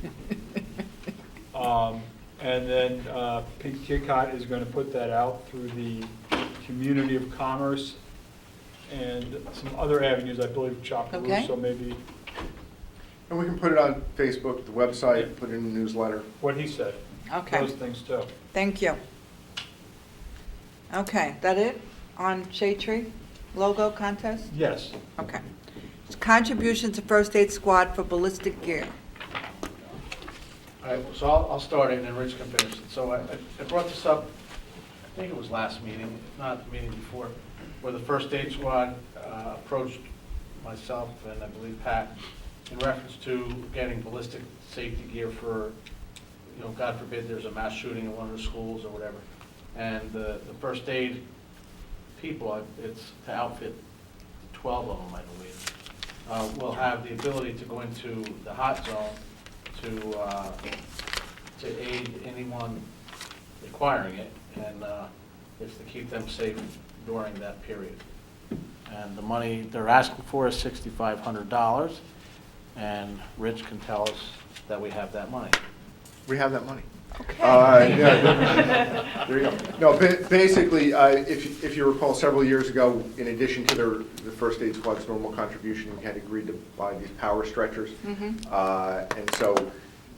And then Pete Kicott is going to put that out through the Community of Commerce and some other avenues, I believe Okay. Chapaluso maybe, And we can put it on Facebook, the website, put it in the newsletter. what he said. Okay. Those things too. Thank you. Okay, that it on Shade Tree logo contest? Yes. Okay. Contribution to First Aid Squad for ballistic gear. All right, so I'll start it and then Rich can finish it. So I brought this up, I think it was last meeting, if not the meeting before, where the first aid squad approached myself and I believe Pat in reference to getting ballistic safety gear for, God forbid there's a mass shooting in one of the schools or whatever. And the first aid people, it's to outfit 12 of them, I believe, will have the ability to go into the hot zone to aid anyone requiring it, and it's to keep them safe during that period. And the money they're asking for is $6,500, and Rich can tell us that we have that money. We have that money. Okay. There you go. No, basically, if you recall, several years ago, in addition to the first aid squad's normal contribution, we had agreed to buy these power stretchers. And so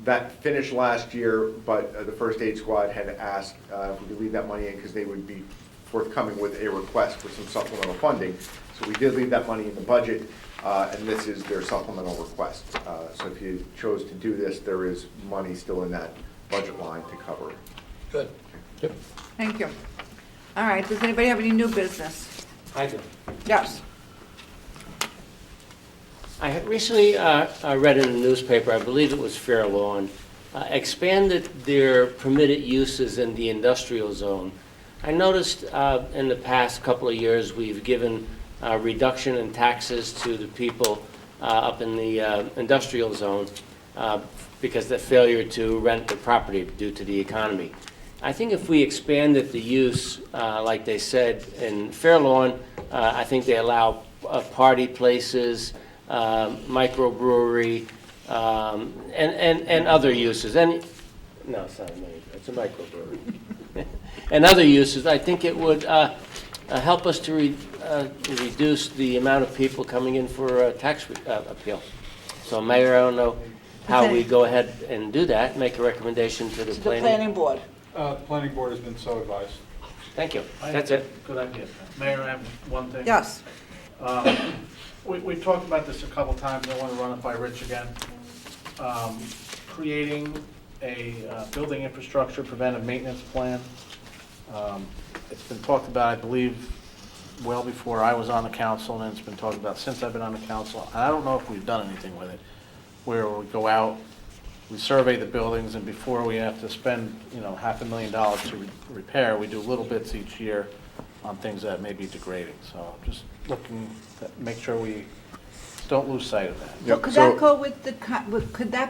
that finished last year, but the first aid squad had asked if we could leave that money in because they would be forthcoming with a request for some supplemental funding. So we did leave that money in the budget, and this is their supplemental request. So if you chose to do this, there is money still in that budget line to cover it. Good. Yep. Thank you. All right, does anybody have any new business? I do. Yes. I had recently read in the newspaper, I believe it was Fair Lawn, expanded their permitted uses in the industrial zone. I noticed in the past couple of years, we've given reduction in taxes to the people up in the industrial zone because of the failure to rent the property due to the economy. I think if we expanded the use, like they said, in Fair Lawn, I think they allow party places, microbrewery, and other uses. And no, it's not a mini, it's a microbrewery. And other uses, I think it would help us to reduce the amount of people coming in for a tax appeal. So Mayor, I don't know how we go ahead and do that, make a recommendation to the planning board. Planning board has been so advised. Thank you. That's it. Good idea. Mayor, I have one thing. Yes. We've talked about this a couple times. I want to run it by Rich again. Creating a building infrastructure preventive maintenance plan. It's been talked about, I believe, well before I was on the council, and it's been talked about since I've been on the council. And I don't know if we've done anything with it, where we go out, we survey the buildings, and before we have to spend, $500,000 to repair, we do little bits each year on things that may be degrading. So just looking to make sure we don't lose sight of that. Well, could that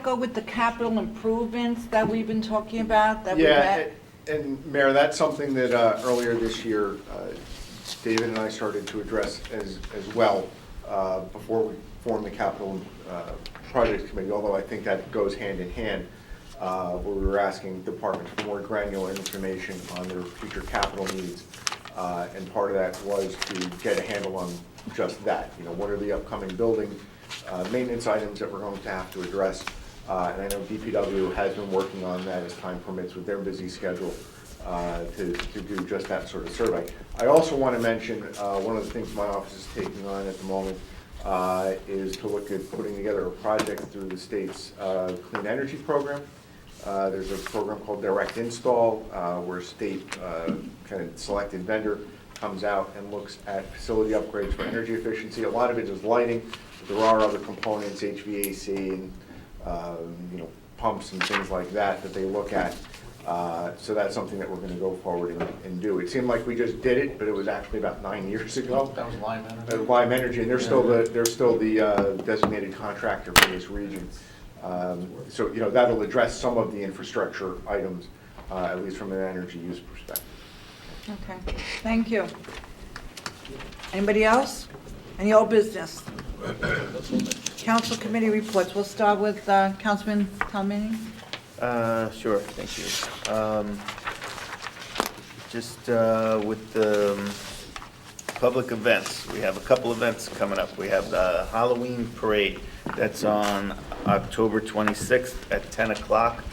go with the capital improvements that we've been talking about? That we met? And Mayor, that's something that earlier this year, David and I started to address as well before we formed the capital projects committee, although I think that goes hand in hand, where we were asking departments for more granular information on their future capital needs. And part of that was to get a handle on just that. What are the upcoming building maintenance items that we're going to have to address? And I know DPW has been working on that as time permits with their busy schedule to do just that sort of survey. I also want to mention one of the things my office is taking on at the moment is to look at putting together a project through the state's clean energy program. There's a program called Direct Install where a state kind of selected vendor comes out and looks at facility upgrades for energy efficiency. A lot of it is lighting, but there are other components, HVAC and pumps and things like that they look at. So that's something that we're going to go forward and do. It seemed like we just did it, but it was actually about 9 years ago. That was Lime Energy. Lime Energy, and they're still the designated contractor for this region. So that'll address some of the infrastructure items, at least from an energy use perspective. Okay, thank you. Anybody else? Any old business? Council committee reports. We'll start with Councilman Talmini. Sure, thank you. Just with the public events, we have a couple events coming up. We have the Halloween parade that's on October 26th at 10 o'clock.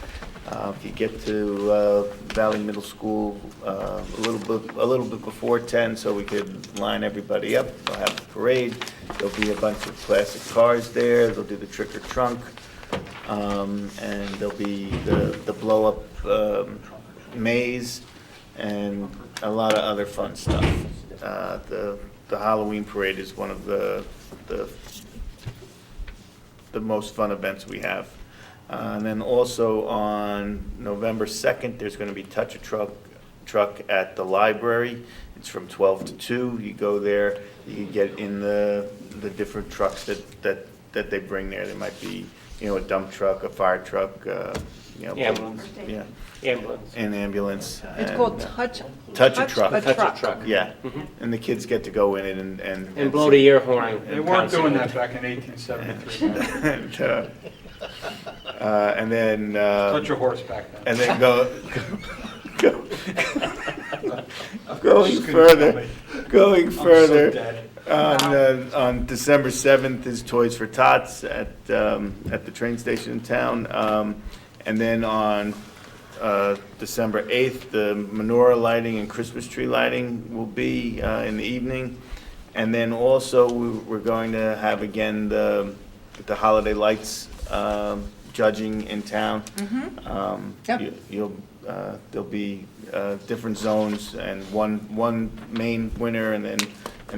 If you get to Valley Middle School a little bit before 10, so we could line everybody up. We'll have the parade. There'll be a bunch of classic cars there. They'll do the trick or trunk. And there'll be the blow-up maze and a lot of other fun stuff. The Halloween parade is one of the most fun events we have. And then also on November 2nd, there's going to be Touch a Truck at the library. It's from 12 to 2. You go there, you can get in the different trucks that they bring there. There might be a dump truck, a fire truck, Ambulance. Yeah. Ambulance. An ambulance. It's and, called Touch a Truck. a Truck. Yeah. Mhm. And the kids get to go in it And blow the air horn. They weren't doing that back in 1873. and then Touch your horse back then. And then go Going further, on December 7th is Toys for Tots at the train station in town. And then on December 8th, the menorah lighting and Christmas tree lighting will be in the evening. And then also, we're going to have again the holiday lights judging in town. Yep. There'll be different zones and one main winner, and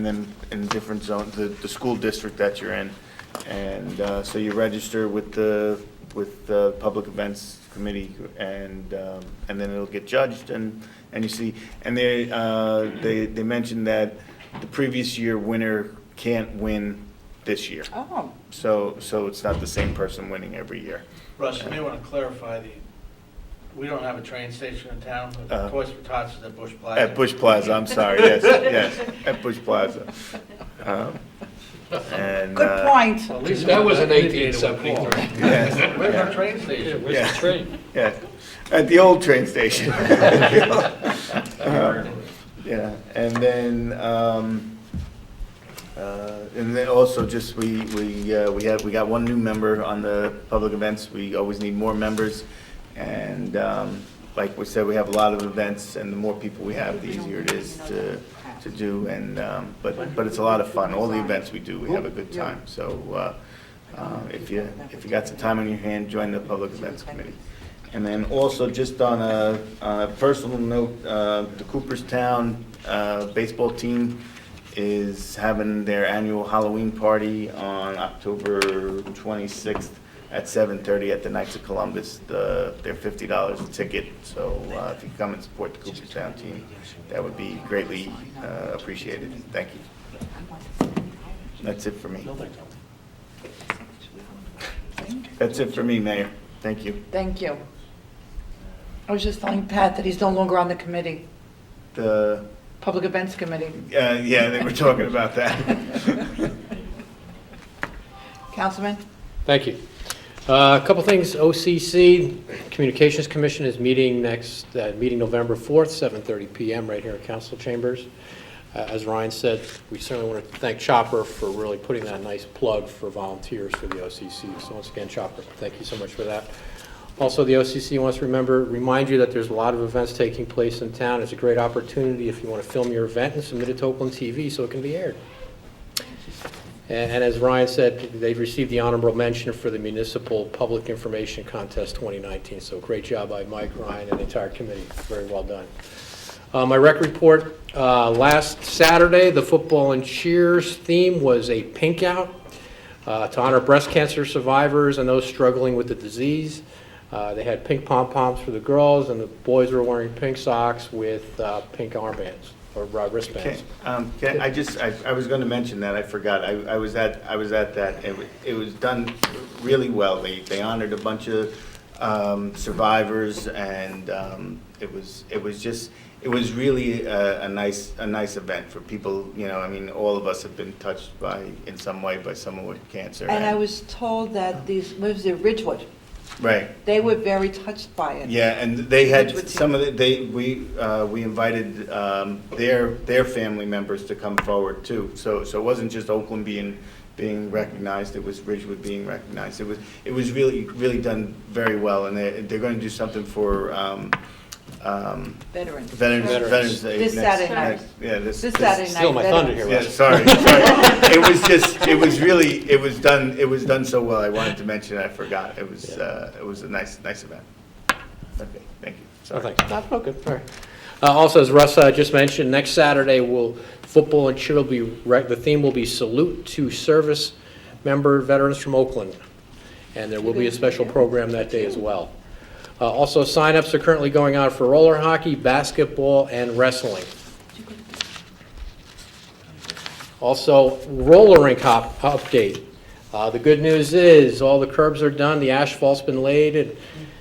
then in different zones, the school district that you're in. And so you register with the Public Events Committee, and then it'll get judged, and you see, and they mentioned that the previous year winner can't win this year. Oh. So it's not the same person winning every year. Russ, you may want to clarify we don't have a train station in town. Toys for Tots is at Bush Plaza. At Bush Plaza, I'm sorry, yes, at Bush Plaza. And, Good point. Well, at least That was in we indicated 1873. Yes. Where's our train station? Where's the train? Yeah, at the old train station. Yeah, and then also just we got one new member on the public events. We always need more members, and like we said, we have a lot of events, and the more people we have, the easier it is to do. And but it's a lot of fun. All the events we do, we have a good time. So if you got some time on your hand, join the Public Events Committee. And then also, just on a personal note, the Cooperstown baseball team is having their annual Halloween party on October 26th at 7:30 at the Knights of Columbus. They're $50 a ticket, so if you come and support the Cooperstown team, that would be greatly appreciated. Thank you. That's it for me. That's it for me, Mayor. Thank you. Thank you. I was just telling Pat that he's no longer on the committee, The Public Events Committee. yeah, they were talking about that. Councilman? Thank you. A couple things. OCC, Communications Commission is meeting meeting November 4th, 7:30 PM, right here in Council Chambers. As Ryan said, we certainly want to thank Chopper for really putting that nice plug for volunteers for the OCC. So once again, Chopper, thank you so much for that. Also, the OCC wants to remind you that there's a lot of events taking place in town. It's a great opportunity if you want to film your event and submit it to Oakland TV so it can be aired. And as Ryan said, they've received the honorable mention for the Municipal Public Information Contest 2019. So great job by Mike, Ryan, and the entire committee. Very well done. My rec report, last Saturday, the football and cheers theme was a pink out to honor breast cancer survivors and those struggling with the disease. They had pink pom-poms for the girls, and the boys were wearing pink socks with pink armbands or wristbands. I was going to mention that. I forgot. I was at that. It was done really well. They honored a bunch of survivors, and it was really a nice event for people. You know, I mean, all of us have been touched in some way by someone with cancer. And I was told that Ridgewood. Right. They were very touched by it. Yeah, and they had some of we invited their family members to come forward too. So it wasn't just Oakland being recognized, it was Ridgewood being recognized. It was really done very well, and they're going to do something for Veterans Day. This Saturday night. Yeah, this Saturday night. Steal my thunder here, Yeah, Russ. sorry. It was done so well. I wanted to mention it. I forgot. It was a nice event. Okay, thank you. Sorry. Thanks. Not okay. All right. Also, as Russ just mentioned, next Saturday football and cheer will be the theme will be Salute to Service Member Veterans from Oakland, and there will be a special program that day as well. Also, sign-ups are currently going on for roller hockey, basketball, and wrestling. Also, roller rink update. The good news is all the curbs are done, the asphalt's been laid, and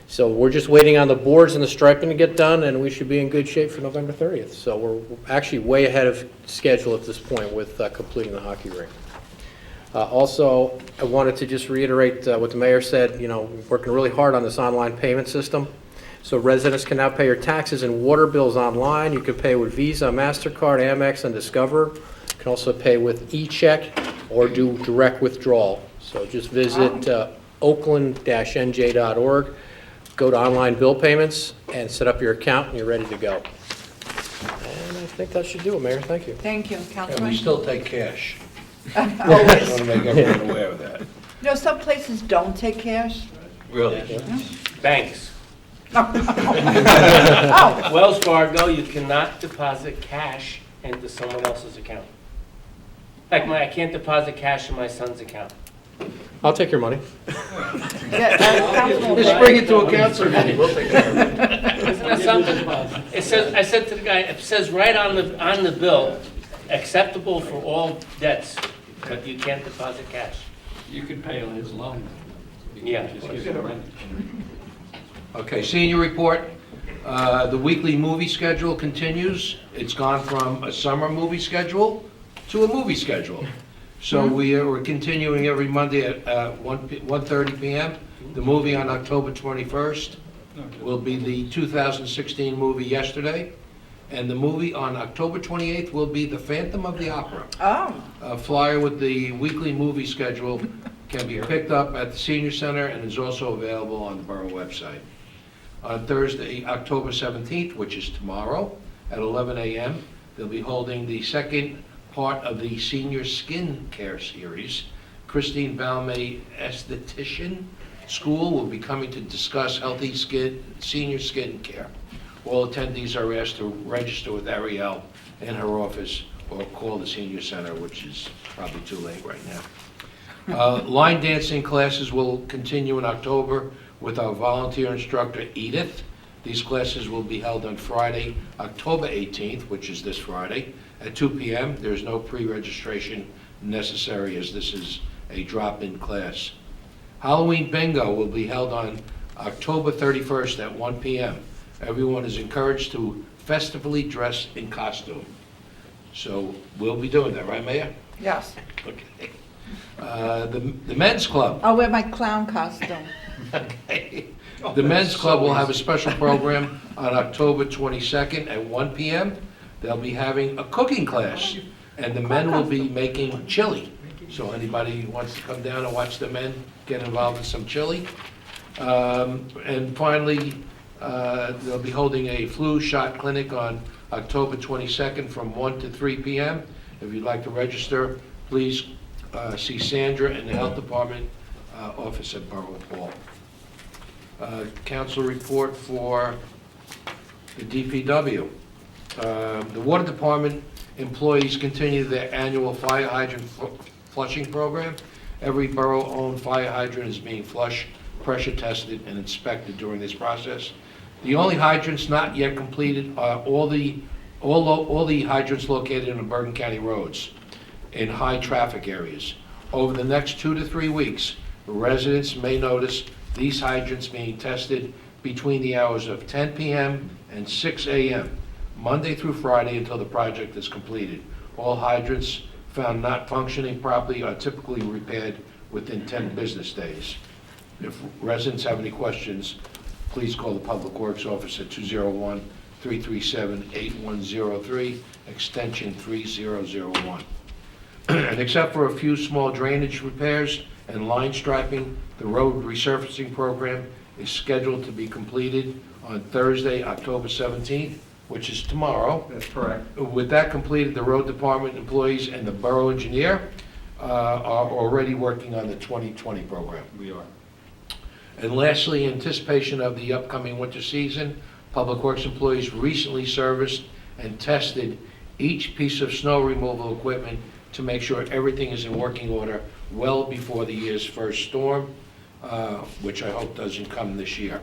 so we're just waiting on the boards and the striping to get done, and we should be in good shape for November 30th. So we're actually way ahead of schedule at this point with completing the hockey rink. Also, I wanted to just reiterate what the mayor said. You know, we're working really hard on this online payment system. So residents can now pay your taxes and water bills online. You can pay with Visa, MasterCard, Amex, and Discover. You can also pay with e-check or do direct withdrawal. So just visit oakland-nj.org, go to online bill payments, and set up your account, and you're ready to go. And I think that should do it, Mayor. Thank you. Thank you, And we Councilman. still take cash. Always. I want to make everyone aware of that. No, some places don't take cash. Really? Banks. Oh. Wells Fargo, you cannot deposit cash into someone else's account. Like I can't deposit cash in my son's account. I'll take your money. Just bring it to a council meeting, we'll take care of it. Isn't that something? It says, I said to the guy, it says right on the bill, acceptable for all debts, but you can't deposit cash. You could pay on his loan. Yeah. Okay, senior report. The weekly movie schedule continues. It's gone from a summer movie schedule to a movie schedule. So we're continuing every Monday at 1:30 p.m. The movie on October 21st will be the 2016 movie Yesterday. And the movie on October 28th will be The Phantom of the Opera. Oh. A flyer with the weekly movie schedule can be picked up at the Senior Center and is also available on the Borough website. On Thursday, October 17th, which is tomorrow, at 11 a.m., they'll be holding the second part of the Senior Skin Care Series. Christine Balme, esthetician school, will be coming to discuss healthy senior skin care. All attendees are asked to register with Ariel in her office or call the Senior Center, which is probably too late right now. Line dancing classes will continue in October with our volunteer instructor, Edith. These classes will be held on Friday, October 18th, which is this Friday, at 2 p.m. There's no pre-registration necessary as this is a drop-in class. Halloween bingo will be held on October 31st at 1 p.m. Everyone is encouraged to festively dress in costume. So we'll be doing that, right, Mayor? Yes. Okay. The men's club. I'll wear my clown costume. Okay. The men's club will have a special program on October 22nd at 1 p.m. They'll be having a cooking class, and the men will be making chili. So anybody who wants to come down and watch the men get involved in some chili. And finally, they'll be holding a flu shot clinic on October 22nd from 1 to 3 p.m. If you'd like to register, please see Sandra in the Health Department office at Borough Hall. Council report for the DPW. The Water Department employees continue their annual fire hydrant flushing program. Every borough-owned fire hydrant is being flush, pressure tested, and inspected during this process. The only hydrants not yet completed are all the hydrants located on Bergen County roads in high traffic areas. Over the next 2 to 3 weeks, residents may notice these hydrants being tested between the hours of 10 p.m. and 6 a.m., Monday through Friday until the project is completed. All hydrants found not functioning properly are typically repaired within 10 business days. If residents have any questions, please call the Public Works Office at 201-337-8103, extension 3001. And except for a few small drainage repairs and line striping, the road resurfacing program is scheduled to be completed on Thursday, October 17th, which is tomorrow. That's correct. With that completed, the road department employees and the borough engineer are already working on the 2020 program. We are. And lastly, in anticipation of the upcoming winter season, Public Works employees recently serviced and tested each piece of snow removal equipment to make sure everything is in working order well before the year's first storm, which I hope doesn't come this year.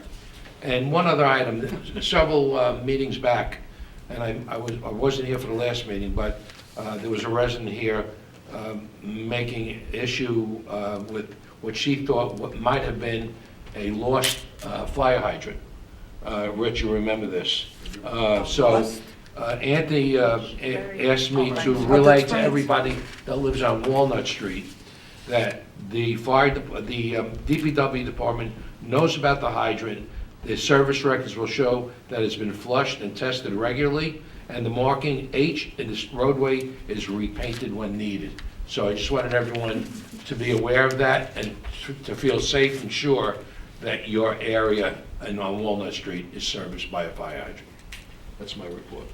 And one other item, several meetings back, and I wasn't here for the last meeting, but there was a resident here making issue with what she thought might have been a lost fire hydrant. Rich, you remember this. So Anthony asked me to relay to everybody that lives on Walnut Street that the DPW department knows about the hydrant. The service records will show that it's been flushed and tested regularly, and the marking H in this roadway is repainted when needed. So I just wanted everyone to be aware of that and to feel safe and sure that your area and on Walnut Street is serviced by a fire hydrant. That's my report.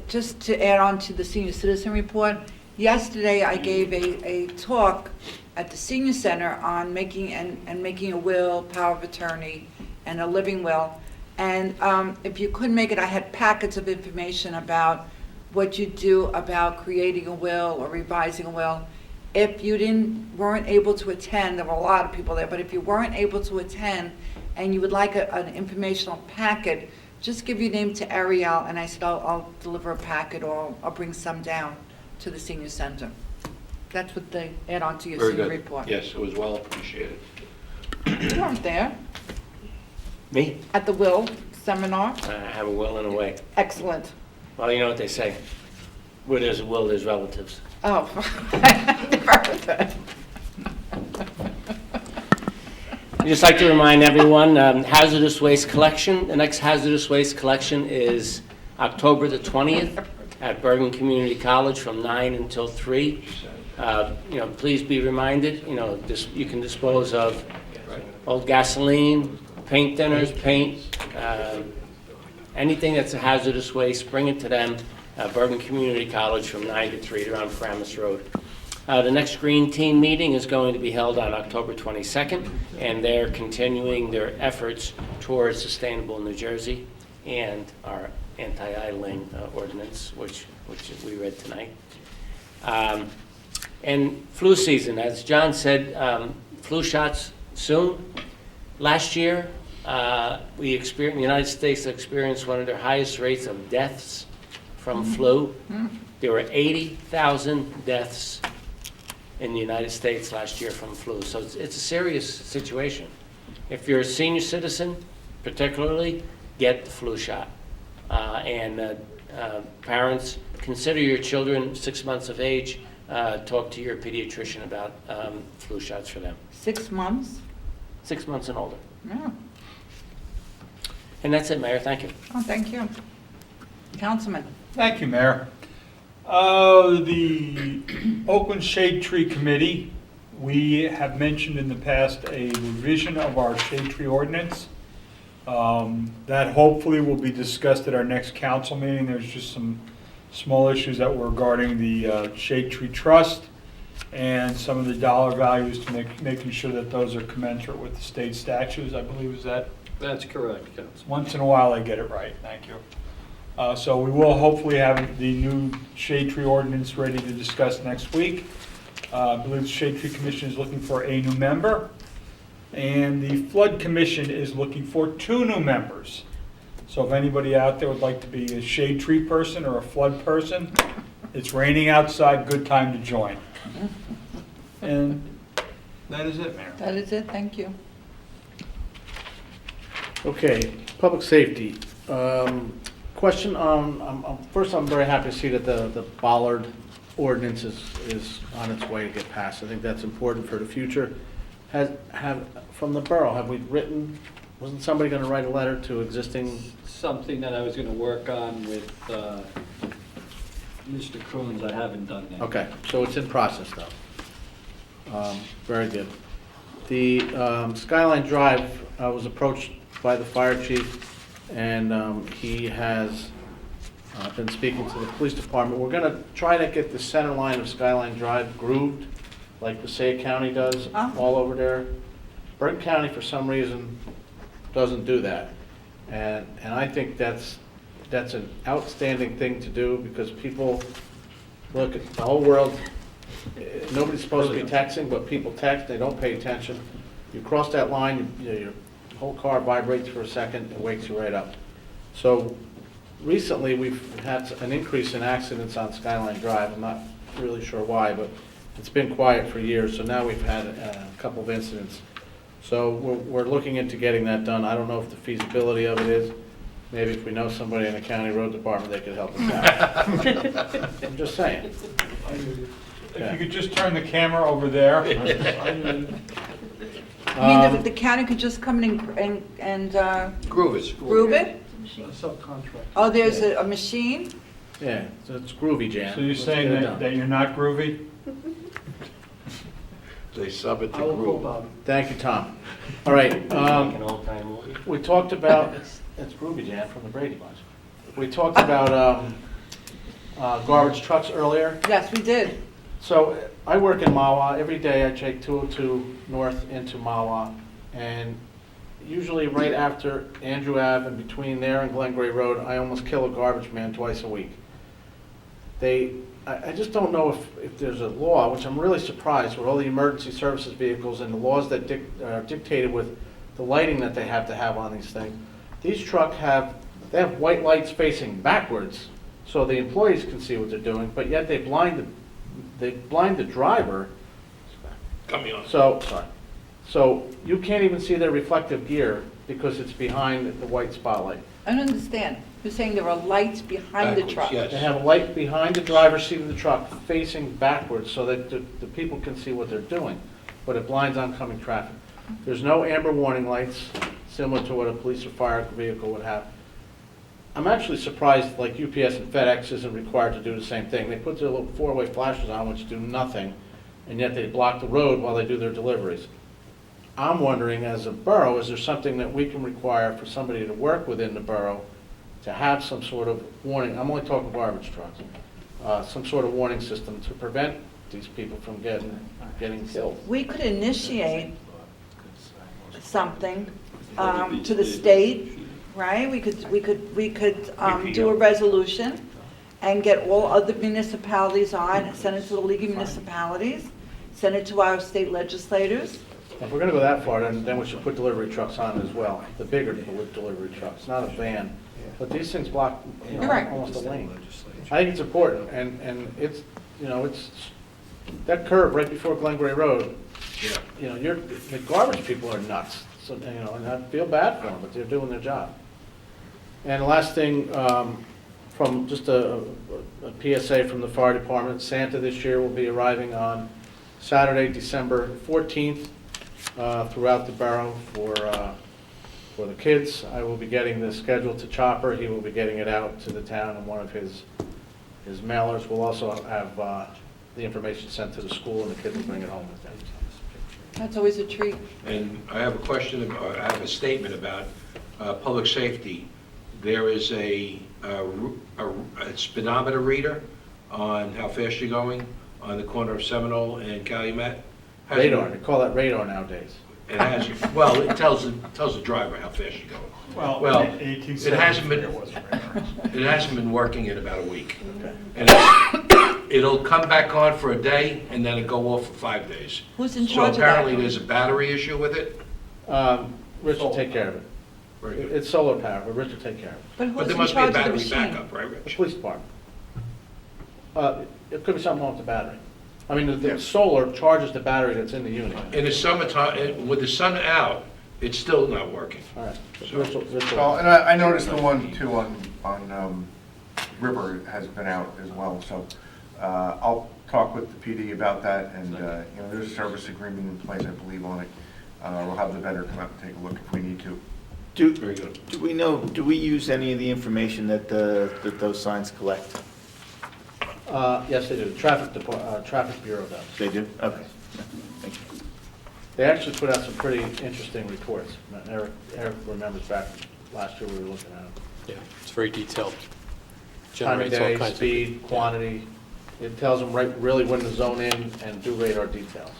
Just to add on to the senior citizen report, yesterday I gave a talk at the senior center on making a will, power of attorney, and a living will. And if you couldn't make it, I had packets of information about what you do about creating a will or revising a will. If you weren't able to attend, there were a lot of people there, but if you weren't able to attend and you would like an informational packet, just give your name to Ariel, and I said I'll deliver a packet or I'll bring some down to the senior center. That's what they add on to your Very senior good. report. Yes, it was well appreciated. You weren't there Me? at the will seminar. I have a will and a way. Excellent. Well, you know what they say. Where there's a will, there's relatives. Oh. I'd just like to remind everyone, hazardous waste collection, the next hazardous waste collection is October the 20th at Bergen Community College from 9 until 3. Please be reminded, you can dispose of old gasoline, paint thinners, paint, anything that's a hazardous waste, bring it to them. Bergen Community College from 9 to 3 around Framus Road. The next Green Team meeting is going to be held on October 22nd, and they're continuing their efforts towards sustainable New Jersey and our anti-idling ordinance, which we read tonight. And flu season, as John said, flu shots soon. Last year, the United States experienced one of their highest rates of deaths from flu. There were 80,000 deaths in the United States last year from flu. So it's a serious situation. If you're a senior citizen, particularly, get the flu shot. Parents, consider your children 6 months of age. Talk to your pediatrician about flu shots for them. 6 months? 6 months and older. Yeah. And that's it, Mayor. Thank you. Oh, thank you. Councilman. Thank you, Mayor. The Oakland Shade Tree Committee, we have mentioned in the past a revision of our shade tree ordinance. That hopefully will be discussed at our next council meeting. There's just some small issues that were regarding the Shade Tree Trust and some of the dollar values to making sure that those are commensurate with the state statutes, I believe. Is that? That's correct, Council. Once in a while I get it right. Thank you. So we will hopefully have the new shade tree ordinance ready to discuss next week. I believe the Shade Tree Commission is looking for a new member, and the Flood Commission is looking for 2 new members. So if anybody out there would like to be a shade tree person or a flood person, it's raining outside, good time to join. And that is it, Mayor. That is it, thank you. Okay, public safety. Question on, first I'm very happy to see that the bollard ordinance is on its way to get passed. I think that's important for the future. From the borough, have we written, wasn't somebody going to write a letter to existing? Something that I was going to work on with Mr. Coons. I haven't done that. Okay, so it's in process though. Very good. The Skyline Drive, I was approached by the fire chief, and he has been speaking to the police department. We're going to try to get the center line of Skyline Drive grooved, like Passaic County does all over there. Bergen County, for some reason, doesn't do that. And I think that's an outstanding thing to do, because people, look, the whole world, nobody's supposed to be texting, but people text, they don't pay attention. You cross that line, your whole car vibrates for a second and wakes you right up. So recently we've had an increase in accidents on Skyline Drive. I'm not really sure why, but it's been quiet for years, so now we've had a couple of incidents. So we're looking into getting that done. I don't know if the feasibility of it is. Maybe if we know somebody in the county road department, they could help us out. I'm just saying. If you could just turn the camera over there. I mean, the county could just come in and Groove it. groove it? Subcontract. Oh, there's a machine? Yeah, so it's groovy, Jan. So you're Let's saying get it that done. that you're not groovy? They sub it to I will call Groove. Bob. Thank you, Tom. All right, Like an old-time movie. we talked about, it's groovy, Jan, from the Brady Bunch. We talked about garbage trucks earlier. Yes, we did. So I work in Mawa. Every day I take 202 north into Mawa. And usually right after Andrew Ave and between there and Glen Gray Road, I almost kill a garbage man twice a week. I just don't know if there's a law, which I'm really surprised with all the emergency services vehicles and the laws that are dictated with the lighting that they have to have on these things. These trucks have white lights facing backwards so the employees can see what they're doing, but yet they blind the driver. Coming on. So you can't even see their reflective gear because it's behind the white spotlight. I don't understand. You're saying there are lights behind the Backwards, truck? yes. They have a light behind the driver's seat of the truck facing backwards so that the people can see what they're doing, but it blinds oncoming traffic. There's no amber warning lights, similar to what a police or fire vehicle would have. I'm actually surprised, like UPS and FedEx isn't required to do the same thing. They put their little four-way flashers on, which do nothing, and yet they block the road while they do their deliveries. I'm wondering, as a borough, is there something that we can require for somebody to work within the borough to have some sort of warning? I'm only talking garbage trucks. Some sort of warning system to prevent these people from getting killed. We could initiate something to the state, right? We could do a resolution and get all other municipalities on, send it to the League of Municipalities, send it to our state legislators. If we're gonna go that far, then we should put delivery trucks on as well, the bigger delivery trucks, not a van. But these things block, You're right. almost a lane. I think it's important, and it's, it's, that curve right before Glen Gray Road, the garbage people are nuts. So, and I feel bad for them, but they're doing their job. And the last thing, from just a PSA from the fire department, Santa this year will be arriving on Saturday, December 14th, throughout the borough for the kids. I will be getting the schedule to Chopper. He will be getting it out to the town in one of his mailers. We'll also have the information sent to the school, and the kids will bring it home with them. That's always a treat. And I have a question, I have a statement about public safety. There is a speedometer reader on how fast you're going on the corner of Seminole and Calumet. Radar, they call that radar nowadays. It has, well, it tells the driver how fast you're going. Well, it hasn't been working in about a week. And it'll come back on for a day, and then it'll go off for 5 days. Who's in So charge of that? apparently there's a battery issue with it. Rich will take care of it. Very good. It's solar power, but Rich will take care of it. But But who's there in must be a charge of the battery machine? backup, right, The Rich? police department. It could be something wrong with the battery. I mean, the solar charges the battery that's in the unit. In the summertime, with the sun out, it's still not working. All right. So- Rich will- Well, and I noticed the one too on River has been out as well, so I'll talk with the PD about that, and there's a service agreement in place, I believe, on it. We'll have the vendor come out and take a look if we need to. Very good. Do we know, do we use any of the information that those signs collect? Yes, they do. Traffic Bureau does. They do? Okay. Thank you. They actually put out some pretty interesting reports. Eric remembers back last year we were looking at them. Yeah, it's very detailed. Time of Generates all day, kinds of- speed, quantity. It tells them really when to zone in and do radar details.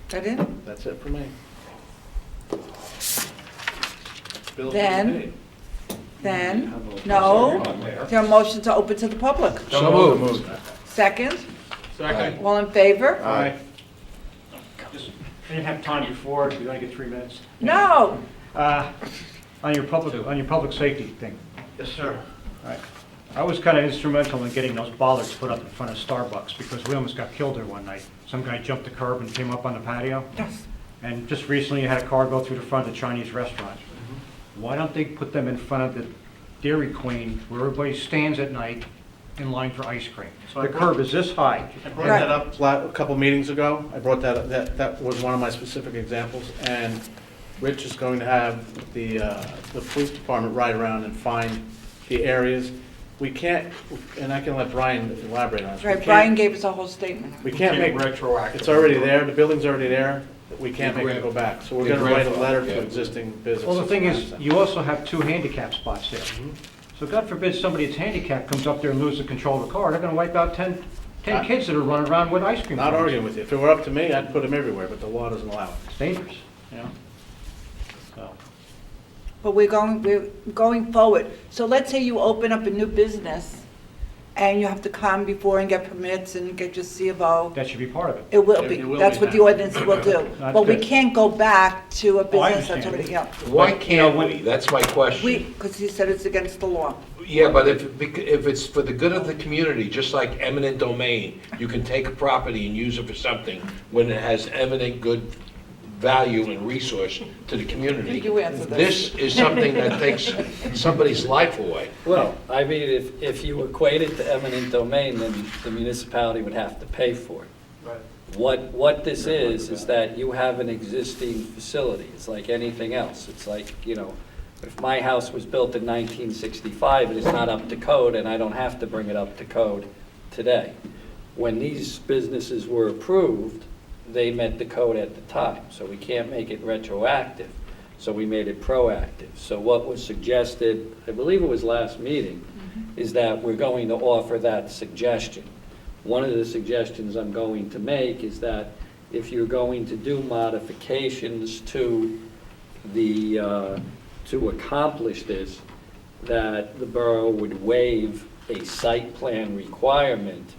That it? That's it for me. Then, no, is there a motion to open to the public? So moved. Second? Second. All in favor? Aye. I didn't have time before, we only get 3 minutes. No. On your public safety thing. Yes, sir. All right. I was kind of instrumental in getting those bollards put up in front of Starbucks because we almost got killed there one night. Some guy jumped the curb and came up on the patio. Yes. And just recently you had a car go through the front of the Chinese restaurant. Why don't they put them in front of the Dairy Queen where everybody stands at night in line for ice cream. So I The brought- curb is this high. I brought that up a couple meetings ago. I brought that was one of my specific examples. And Rich is going to have the police department ride around and find the areas. We can't, and I can let Brian elaborate on this. We Right, can't- Brian gave us a whole statement. We can't make, retroactive. it's already there, the building's already there, we can't make it go back. So we're The gonna write a letter grandfather, to yeah. existing businesses. Well, the thing is, you also have 2 handicap spots there. So God forbid somebody that's handicapped comes up there and loses control of the car, they're gonna wipe out 10 kids that are running around with ice cream Not cones. arguing with you. If it were up to me, I'd put them everywhere, but the law doesn't allow it. It's dangerous, you know? So, But we're going forward. So let's say you open up a new business and you have to come before and get permits and get your C of O. that should be part of it. It will be, that's what the ordinance will do. That's But we good. can't go back to a Oh, I business that's understand. already, yeah. Why can't we? That's my question. Because he said it's against the law. Yeah, but if it's for the good of the community, just like eminent domain, you can take a property and use it for something when it has eminent good value and resource to the community. You answered that. This is something that takes somebody's life away. Well, I mean, if you equate it to eminent domain, then the municipality would have to pay for it. What this is that you have an existing facility. It's like anything else. It's like, you know, if my house was built in 1965 and it's not up to code, and I don't have to bring it up to code today. When these businesses were approved, they met the code at the time, so we can't make it retroactive. So we made it proactive. So what was suggested, I believe it was last meeting, is that we're going to offer that suggestion. One of the suggestions I'm going to make is that if you're going to do modifications to the, to accomplish this, that the borough would waive a site plan requirement.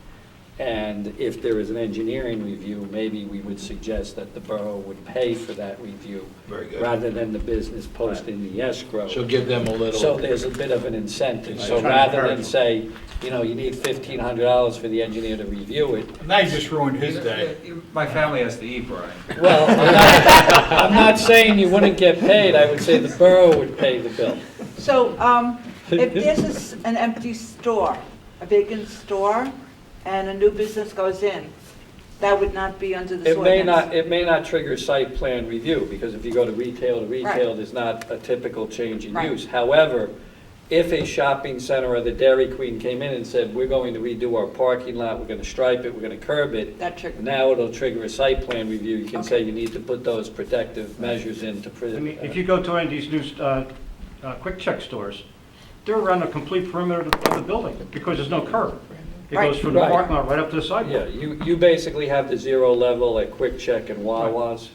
And if there is an engineering review, maybe we would suggest that the borough would pay for that review. Very good. Rather than the business posting the escrow. So give them a little. So there's a bit of an incentive. So Trying to rather encourage than them. say, you know, you need $1,500 for the engineer to review it. Now you just ruined his day. My family has to eat, Brian. Well, I'm not saying you wouldn't get paid. I would say the borough would pay the bill. So if there's an empty store, a vacant store, and a new business goes in, that would not be under this ordinance? It may not trigger site plan review, because if you go to retail, Right. there's not a typical change in Right. use. However, if a shopping center or the Dairy Queen came in and said, we're going to redo our parking lot, we're gonna stripe it, we're gonna curb it, That triggers. now it'll trigger a site plan review. You can say Okay. you need to put those protective measures in to. I mean, if you go to any of these new quick check stores, they're around the complete perimeter of the building because there's no curb. It Right. goes from the Right. parking lot right up to the sidewalk. Yeah, you basically have the zero level at Quick Check and Wawa's,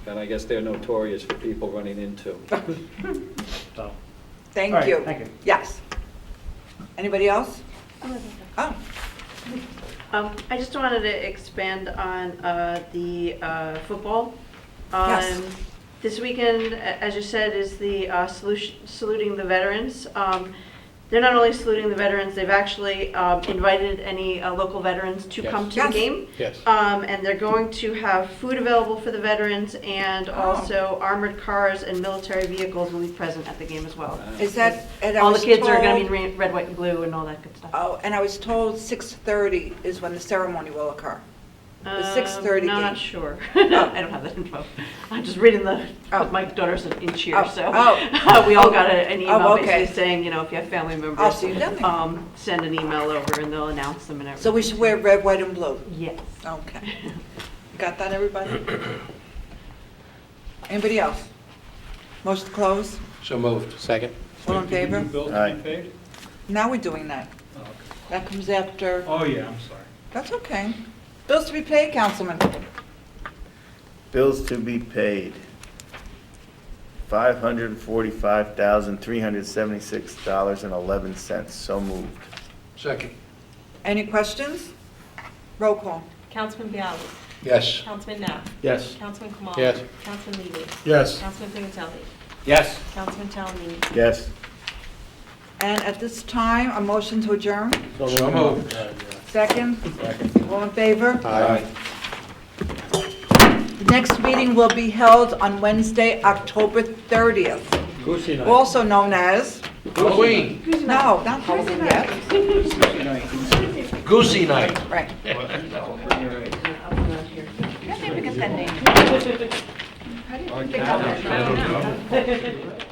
and I guess they're notorious for people running into. So, Thank all right, you. thank you. Yes. Anybody else? Oh, I just wanted to expand on the football. Yes. This weekend, as you said, is the saluting the veterans. They're not only saluting the veterans, they've actually invited any local veterans to Yes. come to Yes. the game. Yes. And they're going to have food available for the veterans, and Oh. also armored cars and military vehicles will be present at the game as well. is that, and I All the was kids are going to told- be in red, white, and blue, and all that good stuff. Oh, and I was told 6:30 is when the ceremony will occur. The 6:30 game. Not sure. I don't have that info. I'm just reading my daughter's in cheer, Oh, so oh. we all got an email Oh, okay. basically saying, you know, if you have family Oh, members, so you've done that. send an email over and they'll announce them and everything. So we should wear red, white, and blue? Yes. Okay. Got that, everybody? Anybody else? Motion to close? So moved. Second. All in favor? Bills Aye. to be paid? Now we're doing that. Oh, okay. That comes after, Oh, yeah, I'm sorry. that's okay. Bills to be paid, Councilman. Bills to be paid. $545,376.11. So moved. Second. Any questions? Roll call. Councilman Bialy. Yes. Councilman Neff. Yes. Councilman Kamala. Yes. Councilman Levy. Yes. Councilman Pinkatelli. Yes. Councilman Talamini. Yes. And at this time, a motion to adjourn? So moved. Second? All in favor? Aye. The next meeting will be held on Wednesday, October 30th, Goosey night. also known as, Queen. no, not Halloween yet. Goosey night. Right. I'll put it on here. I think we can send names. I don't know.